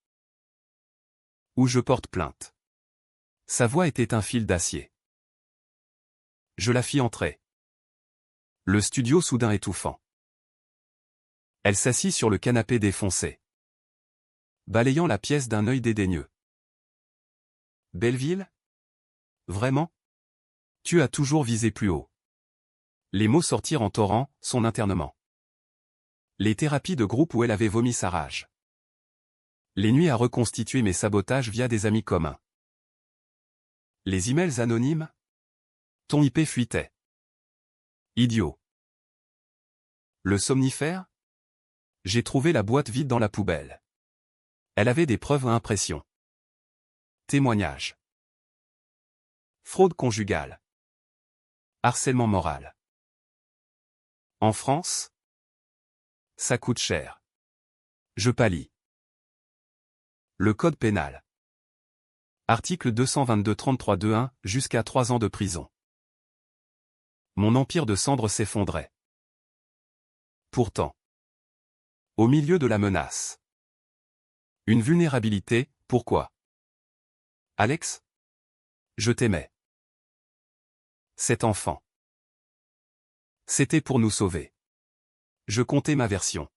Ou je porte plainte. Sa voix était un fil d'acier. Je la fis entrer. Le studio soudain étouffant. Elle s'assit sur le canapé défoncé. Balayant la pièce d'un œil dédaigneux. Belleville? Vraiment? Tu as toujours visé plus haut. Les mots sortirent en torrent, son internement. Les thérapies de groupe où elle avait vomi sa rage. Les nuits à reconstituer mes sabotages via des amis communs. Les emails anonymes? Ton IP fuitait. Idiot. Le somnifère? J'ai trouvé la boîte vide dans la poubelle. Elle avait des preuves à impression. Témoignage. Fraude conjugale. Harcèlement moral. En France? Ça coûte cher. Je pâlis. Le code pénal. Article 222-33-2-1, jusqu'à 3 ans de prison. Mon empire de cendres s'effondrait. Pourtant. Au milieu de la menace. Une vulnérabilité, pourquoi? Alex? Je t'aimais. Cet enfant. C'était pour nous sauver. Je comptais ma version.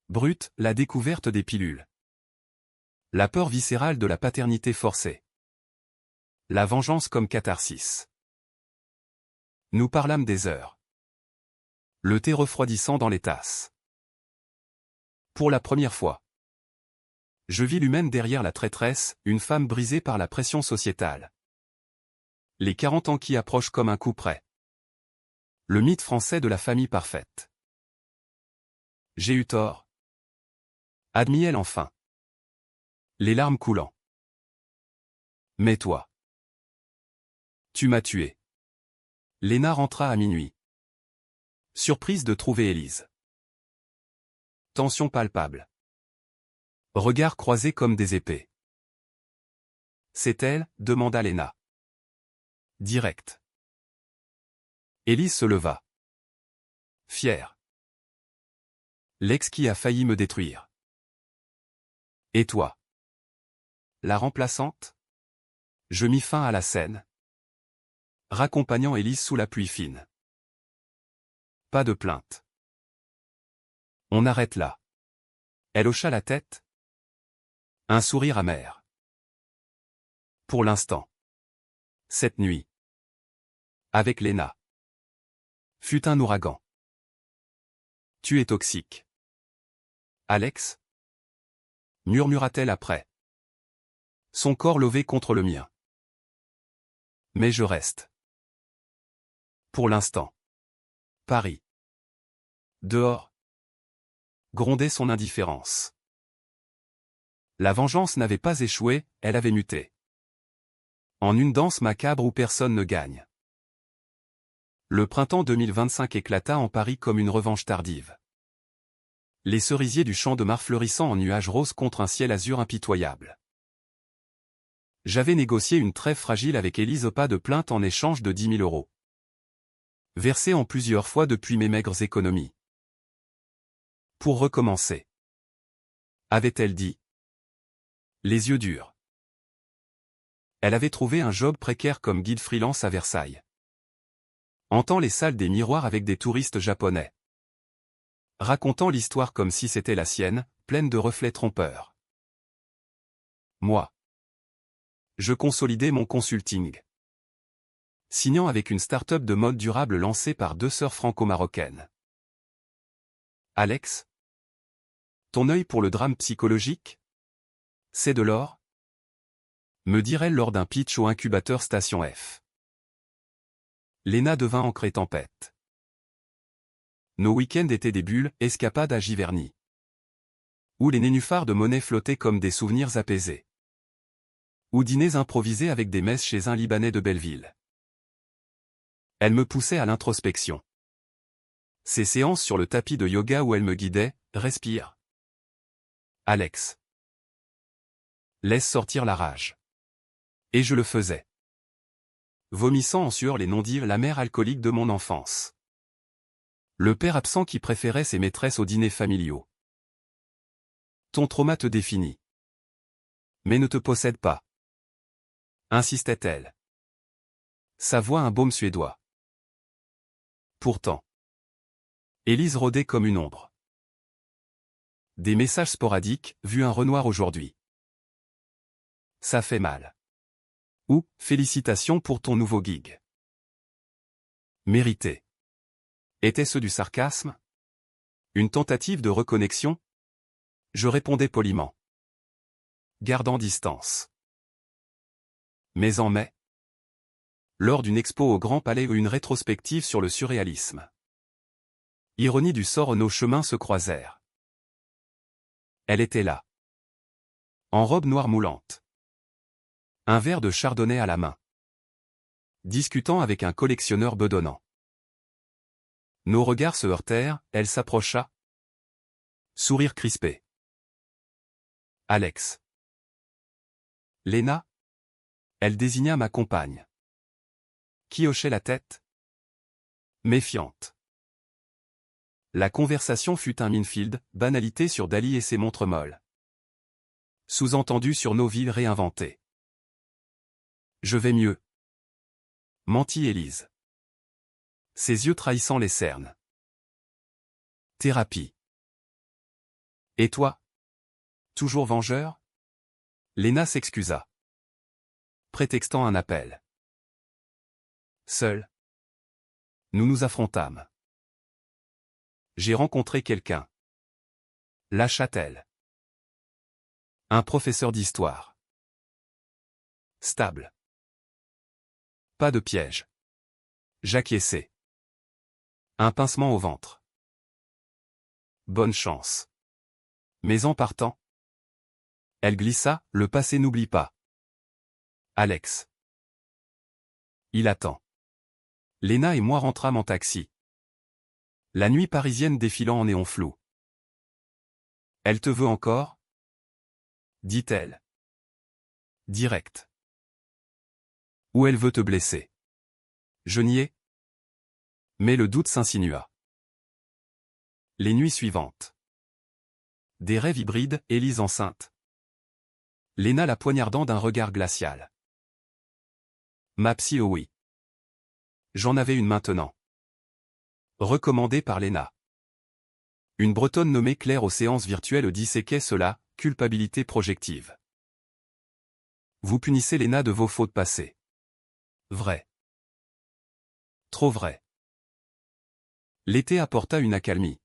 Brute, la découverte des pilules. La peur viscérale de la paternité forcée. La vengeance comme catharsis. Nous parlâmes des heures. Le thé refroidissant dans les tasses. Pour la première fois. Je vis l'humaine derrière la traîtresse, une femme brisée par la pression sociétale. Les 40 ans qui approchent comme un coup près. Le mythe français de la famille parfaite. J'ai eu tort. Admis-elle enfin. Les larmes coulant. Mais toi. Tu m'as tué. Léna rentra à minuit. Surprise de trouver Élise. Tension palpable. Regards croisés comme des épées. C'est elle, demanda Léna. Direct. Élise se leva. Fière. L'ex qui a failli me détruire. Et toi? La remplaçante? Je mis fin à la scène, raccompagnant Élise sous la pluie fine. Pas de plainte. On arrête là. Elle hocha la tête. Un sourire amer. Pour l'instant. Cette nuit. Avec Léna. Fut un ouragan. Tu es toxique. Alex? Murmura-t-elle après. Son corps levé contre le mien. Mais je reste. Pour l'instant. Paris. Dehors. Grondait son indifférence. La vengeance n'avait pas échoué, elle avait muté. En une danse macabre où personne ne gagne. Le printemps 2025 éclata en Paris comme une revanche tardive. Les cerisiers du champ de Mars fleurissant en nuages roses contre un ciel azur impitoyable. J'avais négocié une trêve fragile avec Élise, pas de plainte en échange de 10 000 euros. Versés en plusieurs fois depuis mes maigres économies. Pour recommencer. Avait-elle dit. Les yeux durs. Elle avait trouvé un job précaire comme guide freelance à Versailles. Hantant les salles des miroirs avec des touristes japonais. Racontant l'histoire comme si c'était la sienne, pleine de reflets trompeurs. Moi. Je consolidais mon consulting. Signant avec une start-up de mode durable lancée par deux sœurs franco-marocaines. Alex? Ton œil pour le drame psychologique? C'est de l'or? Me dirait-elle lors d'un pitch au incubateur Station F. Léna devint encre et tempête. Nos week-ends étaient des bulles, escapades à Giverny. Où les nénuphars de monnaie flottaient comme des souvenirs apaisés. Ou dîners improvisés avec des messes chez un Libanais de Belleville. Elle me poussait à l'introspection. Ces séances sur le tapis de yoga où elle me guidait, respire. Alex. Laisse sortir la rage. Et je le faisais. Vomissant en sueur les non-dits, la mère alcoolique de mon enfance. Le père absent qui préférait ses maîtresses aux dîners familiaux. Ton trauma te définit. Mais ne te possède pas. Insistait-elle. Sa voix un baume suédois. Pourtant. Élise rôdait comme une ombre. Des messages sporadiques, vu un Renoir aujourd'hui. Ça fait mal. Ou, félicitations pour ton nouveau gig. Mérité. Était-ce du sarcasme? Une tentative de reconnexion? Je répondais poliment. Gardant distance. Mais en mai, lors d'une expo au Grand Palais ou une rétrospective sur le surréalisme. Ironie du sort, nos chemins se croisèrent. Elle était là. En robe noire moulante. Un verre de chardonnay à la main. Discutant avec un collectionneur bedonnant. Nos regards se heurtèrent, elle s'approcha. Sourire crispé. Alex. Léna? Elle désigna ma compagne. Qui hochait la tête? Méfiante. La conversation fut un minefield, banalité sur Dali et ses montres molles. Sous-entendu sur nos villes réinventées. Je vais mieux. Mentit Élise. Ses yeux trahissant les cernes. Thérapie. Et toi? Toujours vengeur? Léna s'excusa. Prétextant un appel. Seul. Nous nous affrontâmes. J'ai rencontré quelqu'un. Lâcha-t-elle. Un professeur d'histoire. Stable. Pas de piège. J'acquiesçai. Un pincement au ventre. Bonne chance. Mais en partant, elle glissa, le passé n'oublie pas. Alex. Il attend. Léna et moi rentrâmes en taxi. La nuit parisienne défilant en néon flou. Elle te veut encore? Dit-elle. Direct. Ou elle veut te blesser. Je niai. Mais le doute s'insinua. Les nuits suivantes. Des rêves hybrides, Élise enceinte. Léna la poignardant d'un regard glacial. Ma psy, oh oui. J'en avais une maintenant. Recommandée par Léna. Une Bretonne nommée Claire aux séances virtuelles disséquait cela, culpabilité projective. Vous punissez Léna de vos fautes passées. Vrai. Trop vrai. L'été apporta une accalmie.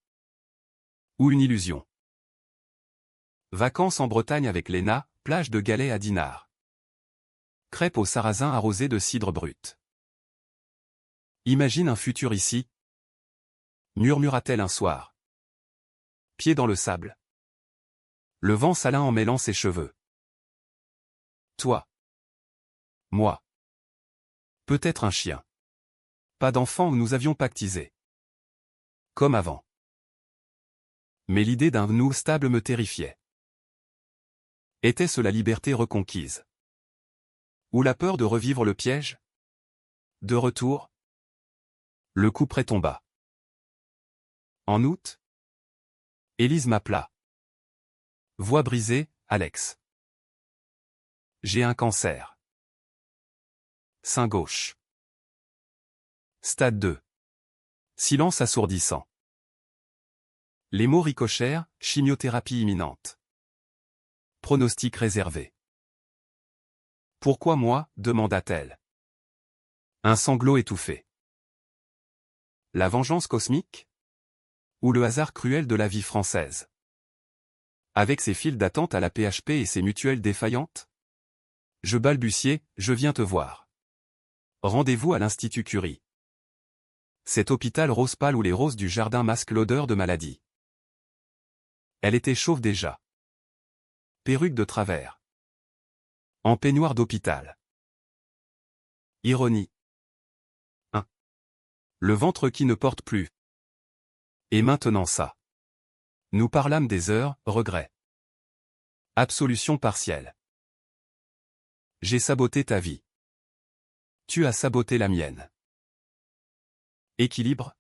Ou une illusion. Vacances en Bretagne avec Léna, plage de galets à dinars. Crêpes au sarrasin arrosées de cidre brut. Imagine un futur ici, murmura-t-elle un soir. Pied dans le sable. Le vent salin emmêlant ses cheveux. Toi. Moi. Peut-être un chien. Pas d'enfant, nous avions pactisé. Comme avant. Mais l'idée d'un nous stable me terrifiait. Était-ce la liberté reconquise? Ou la peur de revivre le piège? De retour? Le coup près tomba. En août? Élise m'appela. Voix brisée, Alex. J'ai un cancer. Sein gauche. Stade 2. Silence assourdissant. Les mots ricochèrent, chimiothérapie imminente. Pronostic réservé. Pourquoi moi, demanda-t-elle. Un sanglot étouffé. La vengeance cosmique? Ou le hasard cruel de la vie française? Avec ses files d'attente à la PHP et ses mutuelles défaillantes? Je balbutiai, je viens te voir. Rendez-vous à l'Institut Curie. Cet hôpital rose pâle où les roses du jardin masquent l'odeur de maladie. Elle était chauve déjà. Perruque de travers. En peignoir d'hôpital. Ironie. 1. Le ventre qui ne porte plus. Et maintenant ça. Nous parlâmes des heures, regret. Absolution partielle. J'ai saboté ta vie. Tu as saboté la mienne. Équilibre?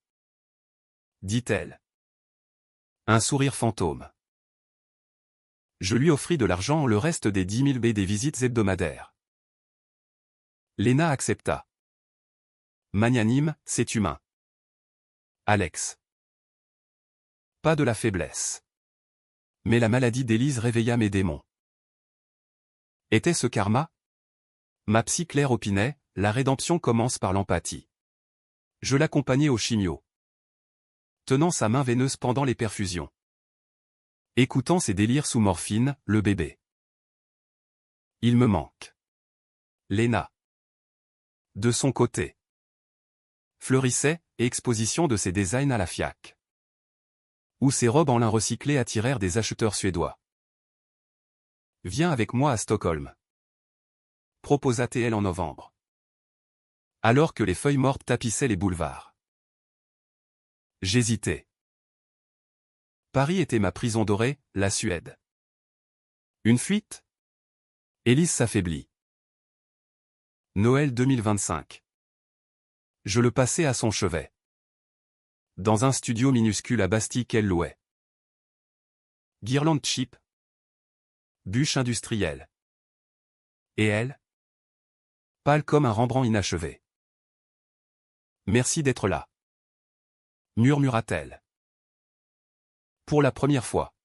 Dit-elle. Un sourire fantôme. Je lui offris de l'argent en le reste des 10 000 B des visites hebdomadaires. Léna accepta. Magnanime, c'est humain. Alex. Pas de la faiblesse. Mais la maladie d'Élise réveilla mes démons. Était-ce karma? Ma psy Claire opinait, la rédemption commence par l'empathie. Je l'accompagnai au chimio. Tenant sa main veineuse pendant les perfusions. Écoutant ses délires sous morphine, le bébé. Il me manque. Léna. De son côté. Fleurissait, exposition de ses designs à la FIAC. Où ses robes en lin recyclé attirèrent des acheteurs suédois. Viens avec moi à Stockholm. Proposa-t-elle en novembre. Alors que les feuilles mortes tapissaient les boulevards. J'hésitais. Paris était ma prison dorée, la Suède. Une fuite? Élise s'affaiblit. Noël 2025. Je le passai à son chevet. Dans un studio minuscule à Bastille qu'elle louait. Guirlande cheap. Bûche industrielle. Et elle? Pâle comme un Rembrandt inachevé. Merci d'être là. Murmura-t-elle. Pour la première fois.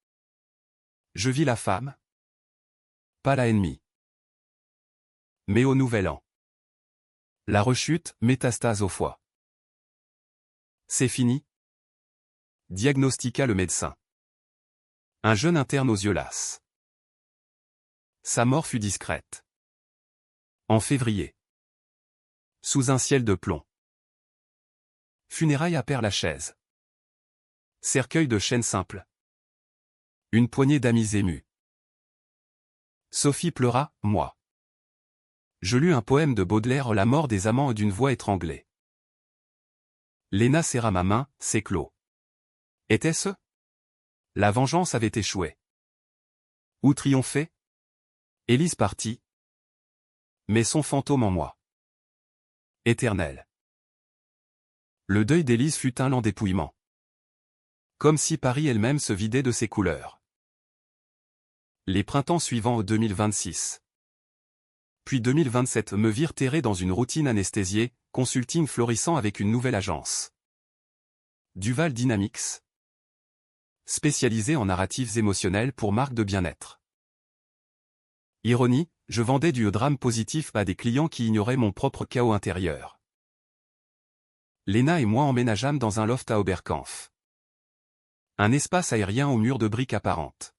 Je vis la femme. Pas la ennemie. Mais au nouvel an. La rechute, métastase au foie. C'est fini? Diagnostiqua le médecin. Un jeune interne aux yeux lasses. Sa mort fut discrète. En février. Sous un ciel de plomb. Funérailles à Père-Lachaise. Cercueil de chêne simple. Une poignée d'amis émus. Sophie pleura, moi. Je lus un poème de Baudelaire, La mort des amants d'une voix étranglée. Léna serra ma main, c'est clos. Était-ce? La vengeance avait échoué. Ou triomphé? Élise partit. Mais son fantôme en moi. Éternel. Le deuil d'Élise fut un lent dépouillement. Comme si Paris elle-même se vidait de ses couleurs. Les printemps suivants au 2026. Puis 2027 me virent terré dans une routine anesthésiée, consulting florissant avec une nouvelle agence. Duval Dynamics. Spécialisé en narratifs émotionnels pour marques de bien-être. Ironie, je vendais du drame positif à des clients qui ignoraient mon propre chaos intérieur. Léna et moi emménageâmes dans un loft à Oberkampf. Un espace aérien aux murs de briques apparentes.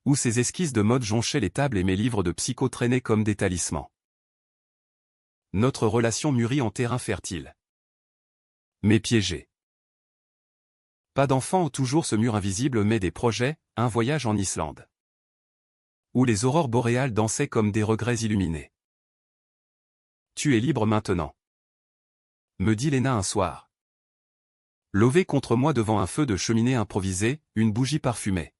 Où ses esquisses de mode jonchaient les tables et mes livres de psycho traînaient comme des talismans. Notre relation mûrit en terrain fertile. Mais piégée. Pas d'enfant, toujours ce mur invisible, mais des projets, un voyage en Islande. Où les aurores boréales dansaient comme des regrets illuminés. Tu es libre maintenant. Me dit Léna un soir. Lové contre moi devant un feu de cheminée improvisé, une bougie parfumée.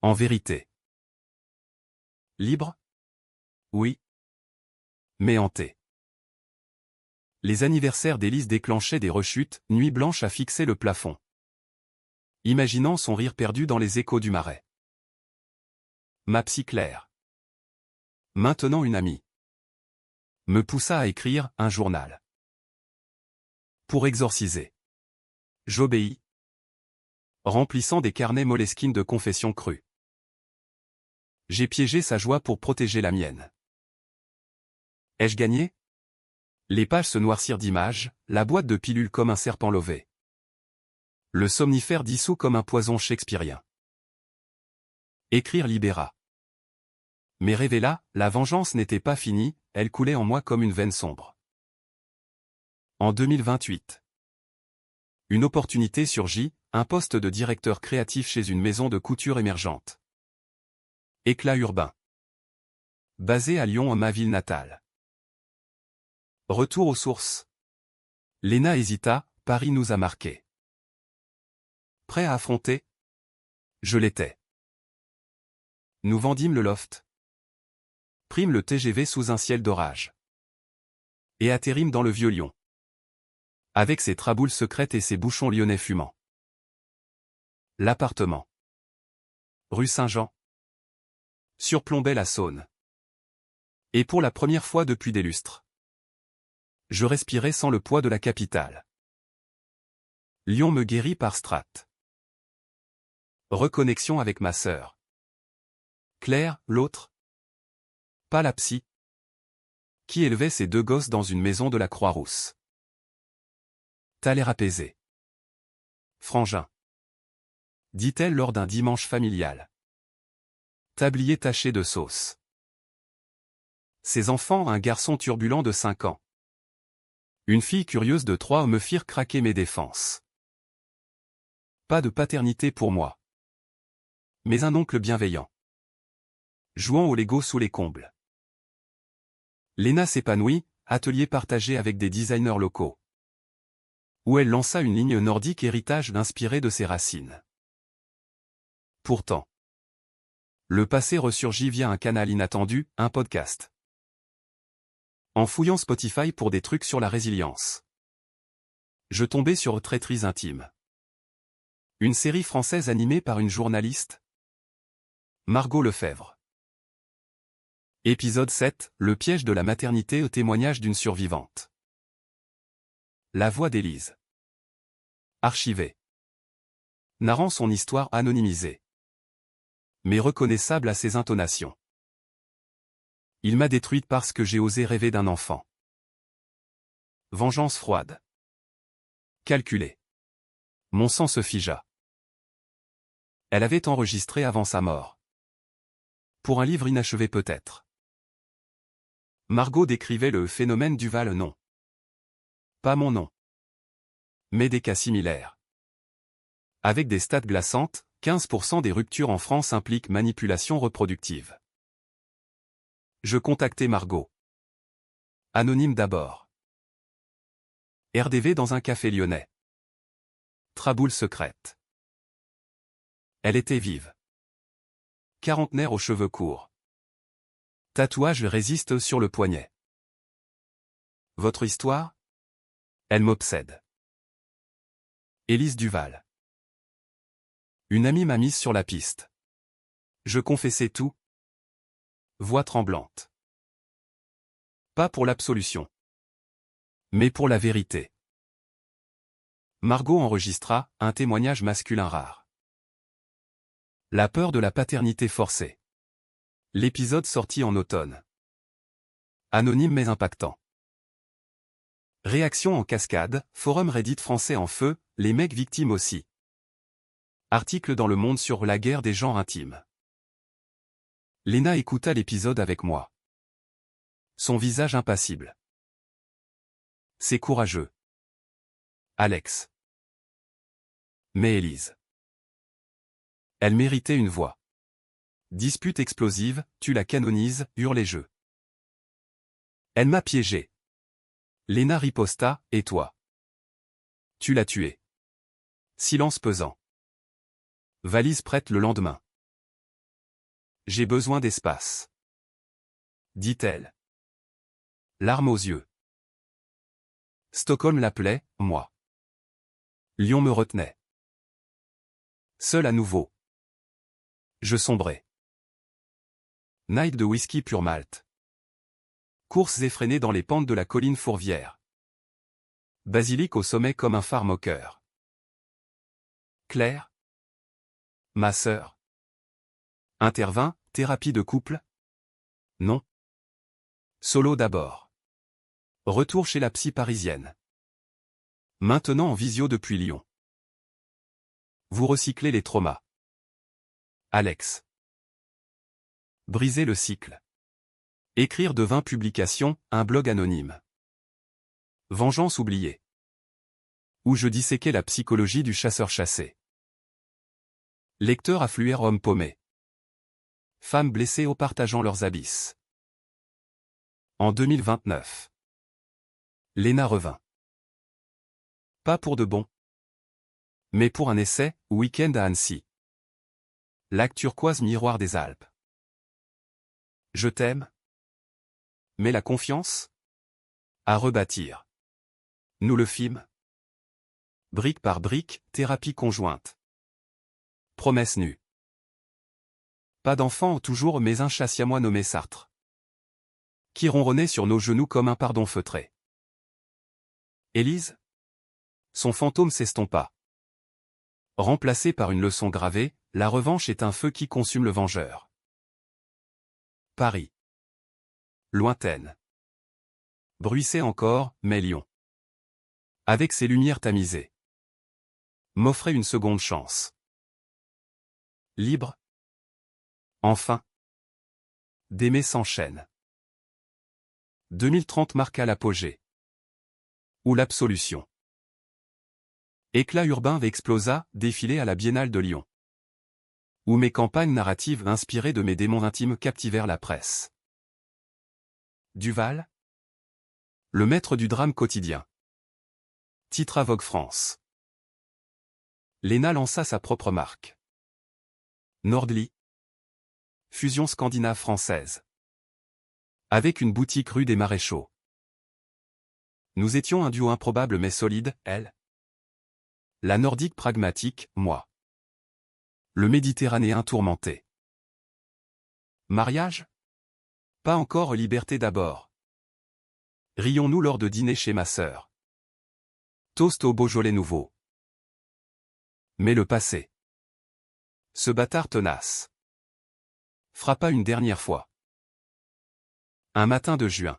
En vérité. Libre? Oui. Mais hanté. Les anniversaires d'Élise déclenchaient des rechutes, nuit blanche à fixer le plafond. Imaginant son rire perdu dans les échos du marais. Ma psy Claire. Maintenant une amie. Me poussa à écrire un journal. Pour exorciser. J'obéis. Remplissant des carnets Moleskine de confessions crues. J'ai piégé sa joie pour protéger la mienne. Ai-je gagné? Les pages se noircirent d'images, la boîte de pilules comme un serpent lové. Le somnifère dissous comme un poison shakespearien. Écrire libéra. Mais révéla, la vengeance n'était pas finie, elle coulait en moi comme une veine sombre. En 2028. Une opportunité surgit, un poste de directeur créatif chez une maison de couture émergente. Éclat urbain. Basé à Lyon, ma ville natale. Retour aux sources. Léna hésita, Paris nous a marqués. Prêt à affronter? Je l'étais. Nous vendîmes le loft. Prîmes le TGV sous un ciel d'orage. Et atterrîmes dans le vieux Lyon. Avec ses traboules secrètes et ses bouchons lyonnais fumants. L'appartement. Rue Saint-Jean. Surplombait la Saône. Et pour la première fois depuis des lustres. Je respirais sans le poids de la capitale. Lyon me guérit par strates. Reconnexion avec ma sœur. Claire, l'autre. Pas la psy. Qui élevait ses deux gosses dans une maison de la Croix-Rousse. T'as l'air apaisé. Frangin. Dit-elle lors d'un dimanche familial. Tablier taché de sauce. Ses enfants, un garçon turbulent de 5 ans. Une fille curieuse de 3 me firent craquer mes défenses. Pas de paternité pour moi. Mais un oncle bienveillant. Jouant au Lego sous les combles. Léna s'épanouit, atelier partagé avec des designers locaux. Où elle lança une ligne nordique héritage inspiré de ses racines. Pourtant. Le passé ressurgit via un canal inattendu, un podcast. En fouillant Spotify pour des trucs sur la résilience. Je tombais sur Traîtrise intime. Une série française animée par une journaliste. Margot Lefebvre. Épisode 7, le piège de la maternité au témoignage d'une survivante. La voix d'Élise. Archivée. Narrant son histoire anonymisée. Mais reconnaissable à ses intonations. Il m'a détruite parce que j'ai osé rêver d'un enfant. Vengeance froide. Calculée. Mon sang se figea. Elle avait enregistré avant sa mort. Pour un livre inachevé peut-être. Margot décrivait le phénomène Duval non. Pas mon nom. Mais des cas similaires. Avec des stats glaçantes, 15% des ruptures en France impliquent manipulation reproductive. Je contactai Margot. Anonyme d'abord. RDV dans un café lyonnais. Traboule secrète. Elle était vive. Quarantenaire aux cheveux courts. Tatouage résiste sur le poignet. Votre histoire? Elle m'obsède. Élise Duval. Une amie m'a mise sur la piste. Je confessais tout. Voix tremblante. Pas pour l'absolution. Mais pour la vérité. Margot enregistra un témoignage masculin rare. La peur de la paternité forcée. L'épisode sorti en automne. Anonyme mais impactant. Réaction en cascade, forum Reddit français en feu, les mecs victimes aussi. Article dans Le Monde sur la guerre des genres intimes. Léna écouta l'épisode avec moi. Son visage impassible. C'est courageux. Alex. Mais Élise. Elle méritait une voix. Dispute explosive, tu la canonises, hurle je. Elle m'a piégé. Léna riposta, et toi? Tu l'as tuée. Silence pesant. Valise prête le lendemain. J'ai besoin d'espace. Dit-elle. Larmes aux yeux. Stockholm l'appelait, moi. Lyon me retenait. Seul à nouveau. Je sombrais. Night de whisky pur malt. Courses effrénées dans les pentes de la colline Fourvière. Basilic au sommet comme un phare moqueur. Claire. Ma sœur. Intervint, thérapie de couple? Non. Solo d'abord. Retour chez la psy parisienne. Maintenant en visio depuis Lyon. Vous recyclez les traumas. Alex. Briser le cycle. Écrire de 20 publications, un blog anonyme. Vengeance oubliée. Où je disséquais la psychologie du chasseur chassé. Lecteurs affluèrent hommes paumés. Femmes blessées au partageant leurs abysses. En 2029. Léna revint. Pas pour de bon. Mais pour un essai, week-end à Annecy. Lac turquoise miroir des Alpes. Je t'aime. Mais la confiance? À rebâtir. Nous le fîmes. Brique par brique, thérapie conjointe. Promesse nue. Pas d'enfant toujours mais un chat siamois nommé Sartre. Qui ronronnait sur nos genoux comme un pardon feutré. Élise? Son fantôme s'estompa. Remplacé par une leçon gravée, la revanche est un feu qui consume le vengeur. Paris. Lointaine. Bruissait encore, mais Lyon. Avec ses lumières tamisées. M'offrait une seconde chance. Libre. Enfin. D'aimer s'enchaîne. 2030 marqua l'apogée. Ou l'absolution. Éclat urbain explosa, défilé à la Biennale de Lyon. Où mes campagnes narratives inspirées de mes démons intimes captivèrent la presse. Duval? Le maître du drame quotidien. Titre Vogue France. Léna lança sa propre marque. Nordly. Fusion scandinave française. Avec une boutique rue des Maréchaux. Nous étions un duo improbable mais solide, elle. La nordique pragmatique, moi. Le méditerranéen tourmenté. Mariage? Pas encore liberté d'abord. Rions-nous lors de dîner chez ma sœur. Toast au Beaujolais nouveau. Mais le passé. Ce bâtard tenace. Frappa une dernière fois. Un matin de juin.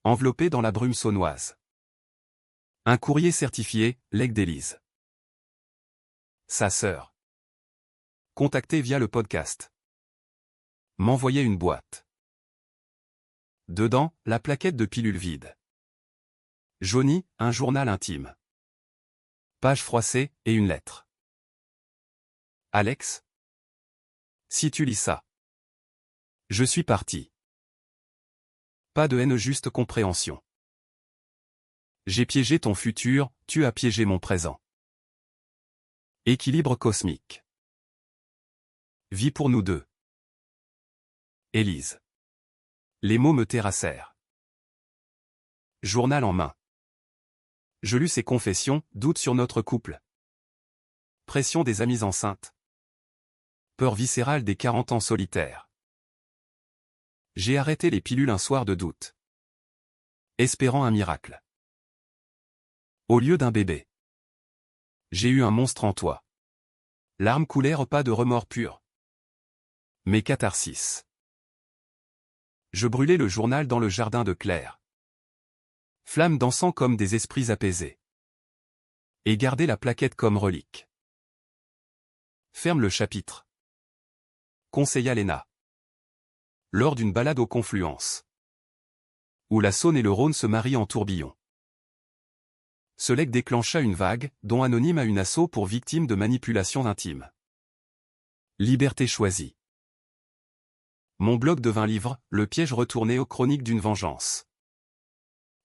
Enveloppé dans la brume saunoise. Un courrier certifié, legs d'Élise. Sa sœur. Contacté via le podcast. M'envoyait une boîte. Dedans, la plaquette de pilules vide. Jaunie, un journal intime. Page froissée, et une lettre. Alex? Si tu lis ça. Je suis parti. Pas de haine, juste compréhension. J'ai piégé ton futur, tu as piégé mon présent. Équilibre cosmique. Vie pour nous deux. Élise. Les mots me terrassèrent. Journal en main. Je lus ses confessions, doute sur notre couple. Pression des amies enceintes. Peur viscérale des 40 ans solitaires. J'ai arrêté les pilules un soir de doute. Espérant un miracle. Au lieu d'un bébé. J'ai eu un monstre en toi. Larmes coulèrent pas de remords purs. Mais catharsis. Je brûlais le journal dans le jardin de Claire. Flammes dansant comme des esprits apaisés. Et gardez la plaquette comme relique. Ferme le chapitre. Conseilla Léna. Lors d'une balade aux confluences. Où la Saône et le Rhône se marient en tourbillon. Ce legs déclencha une vague, dont anonyme à une asso pour victime de manipulations intimes. Liberté choisie. Mon blog devint livre, le piège retourné aux chroniques d'une vengeance.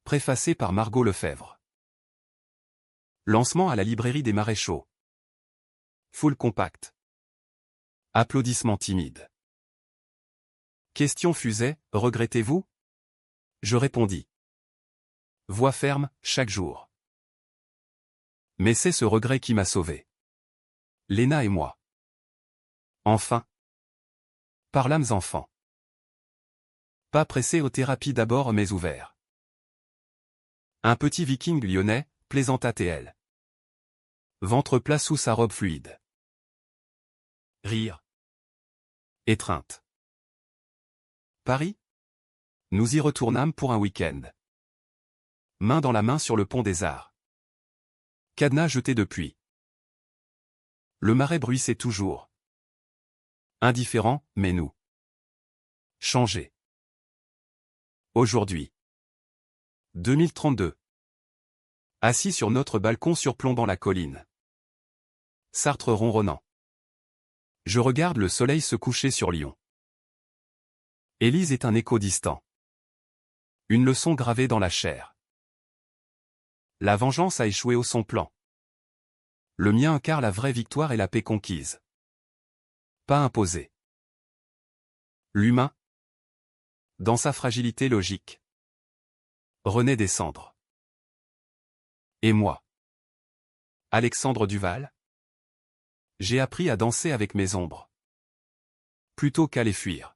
Préfacé par Margot Lefebvre. Lancement à la librairie des Maréchaux. Full compact. Applaudissements timides. Question fusée, regrettez-vous? Je répondis. Voix ferme, chaque jour. Mais c'est ce regret qui m'a sauvé. Léna et moi. Enfin. Parlâmes enfants. Pas pressé aux thérapies d'abord mais ouvert. Un petit viking lyonnais, plaisanta TL. Ventre plat sous sa robe fluide. Rire. Étreinte. Paris? Nous y retournâmes pour un week-end. Main dans la main sur le pont des Arts. Cadenas jeté depuis. Le marais bruissait toujours. Indifférent, mais nous. Changé. Aujourd'hui. 2032. Assis sur notre balcon surplombant la colline. Sartre ronronnant. Je regarde le soleil se coucher sur Lyon. Élise est un écho distant. Une leçon gravée dans la chair. La vengeance a échoué au son plan. Le mien incarne la vraie victoire et la paix conquise. Pas imposée. L'humain, dans sa fragilité logique, renaît des cendres. Et moi, Alexandre Duval, j'ai appris à danser avec mes ombres, plutôt qu'à les fuir.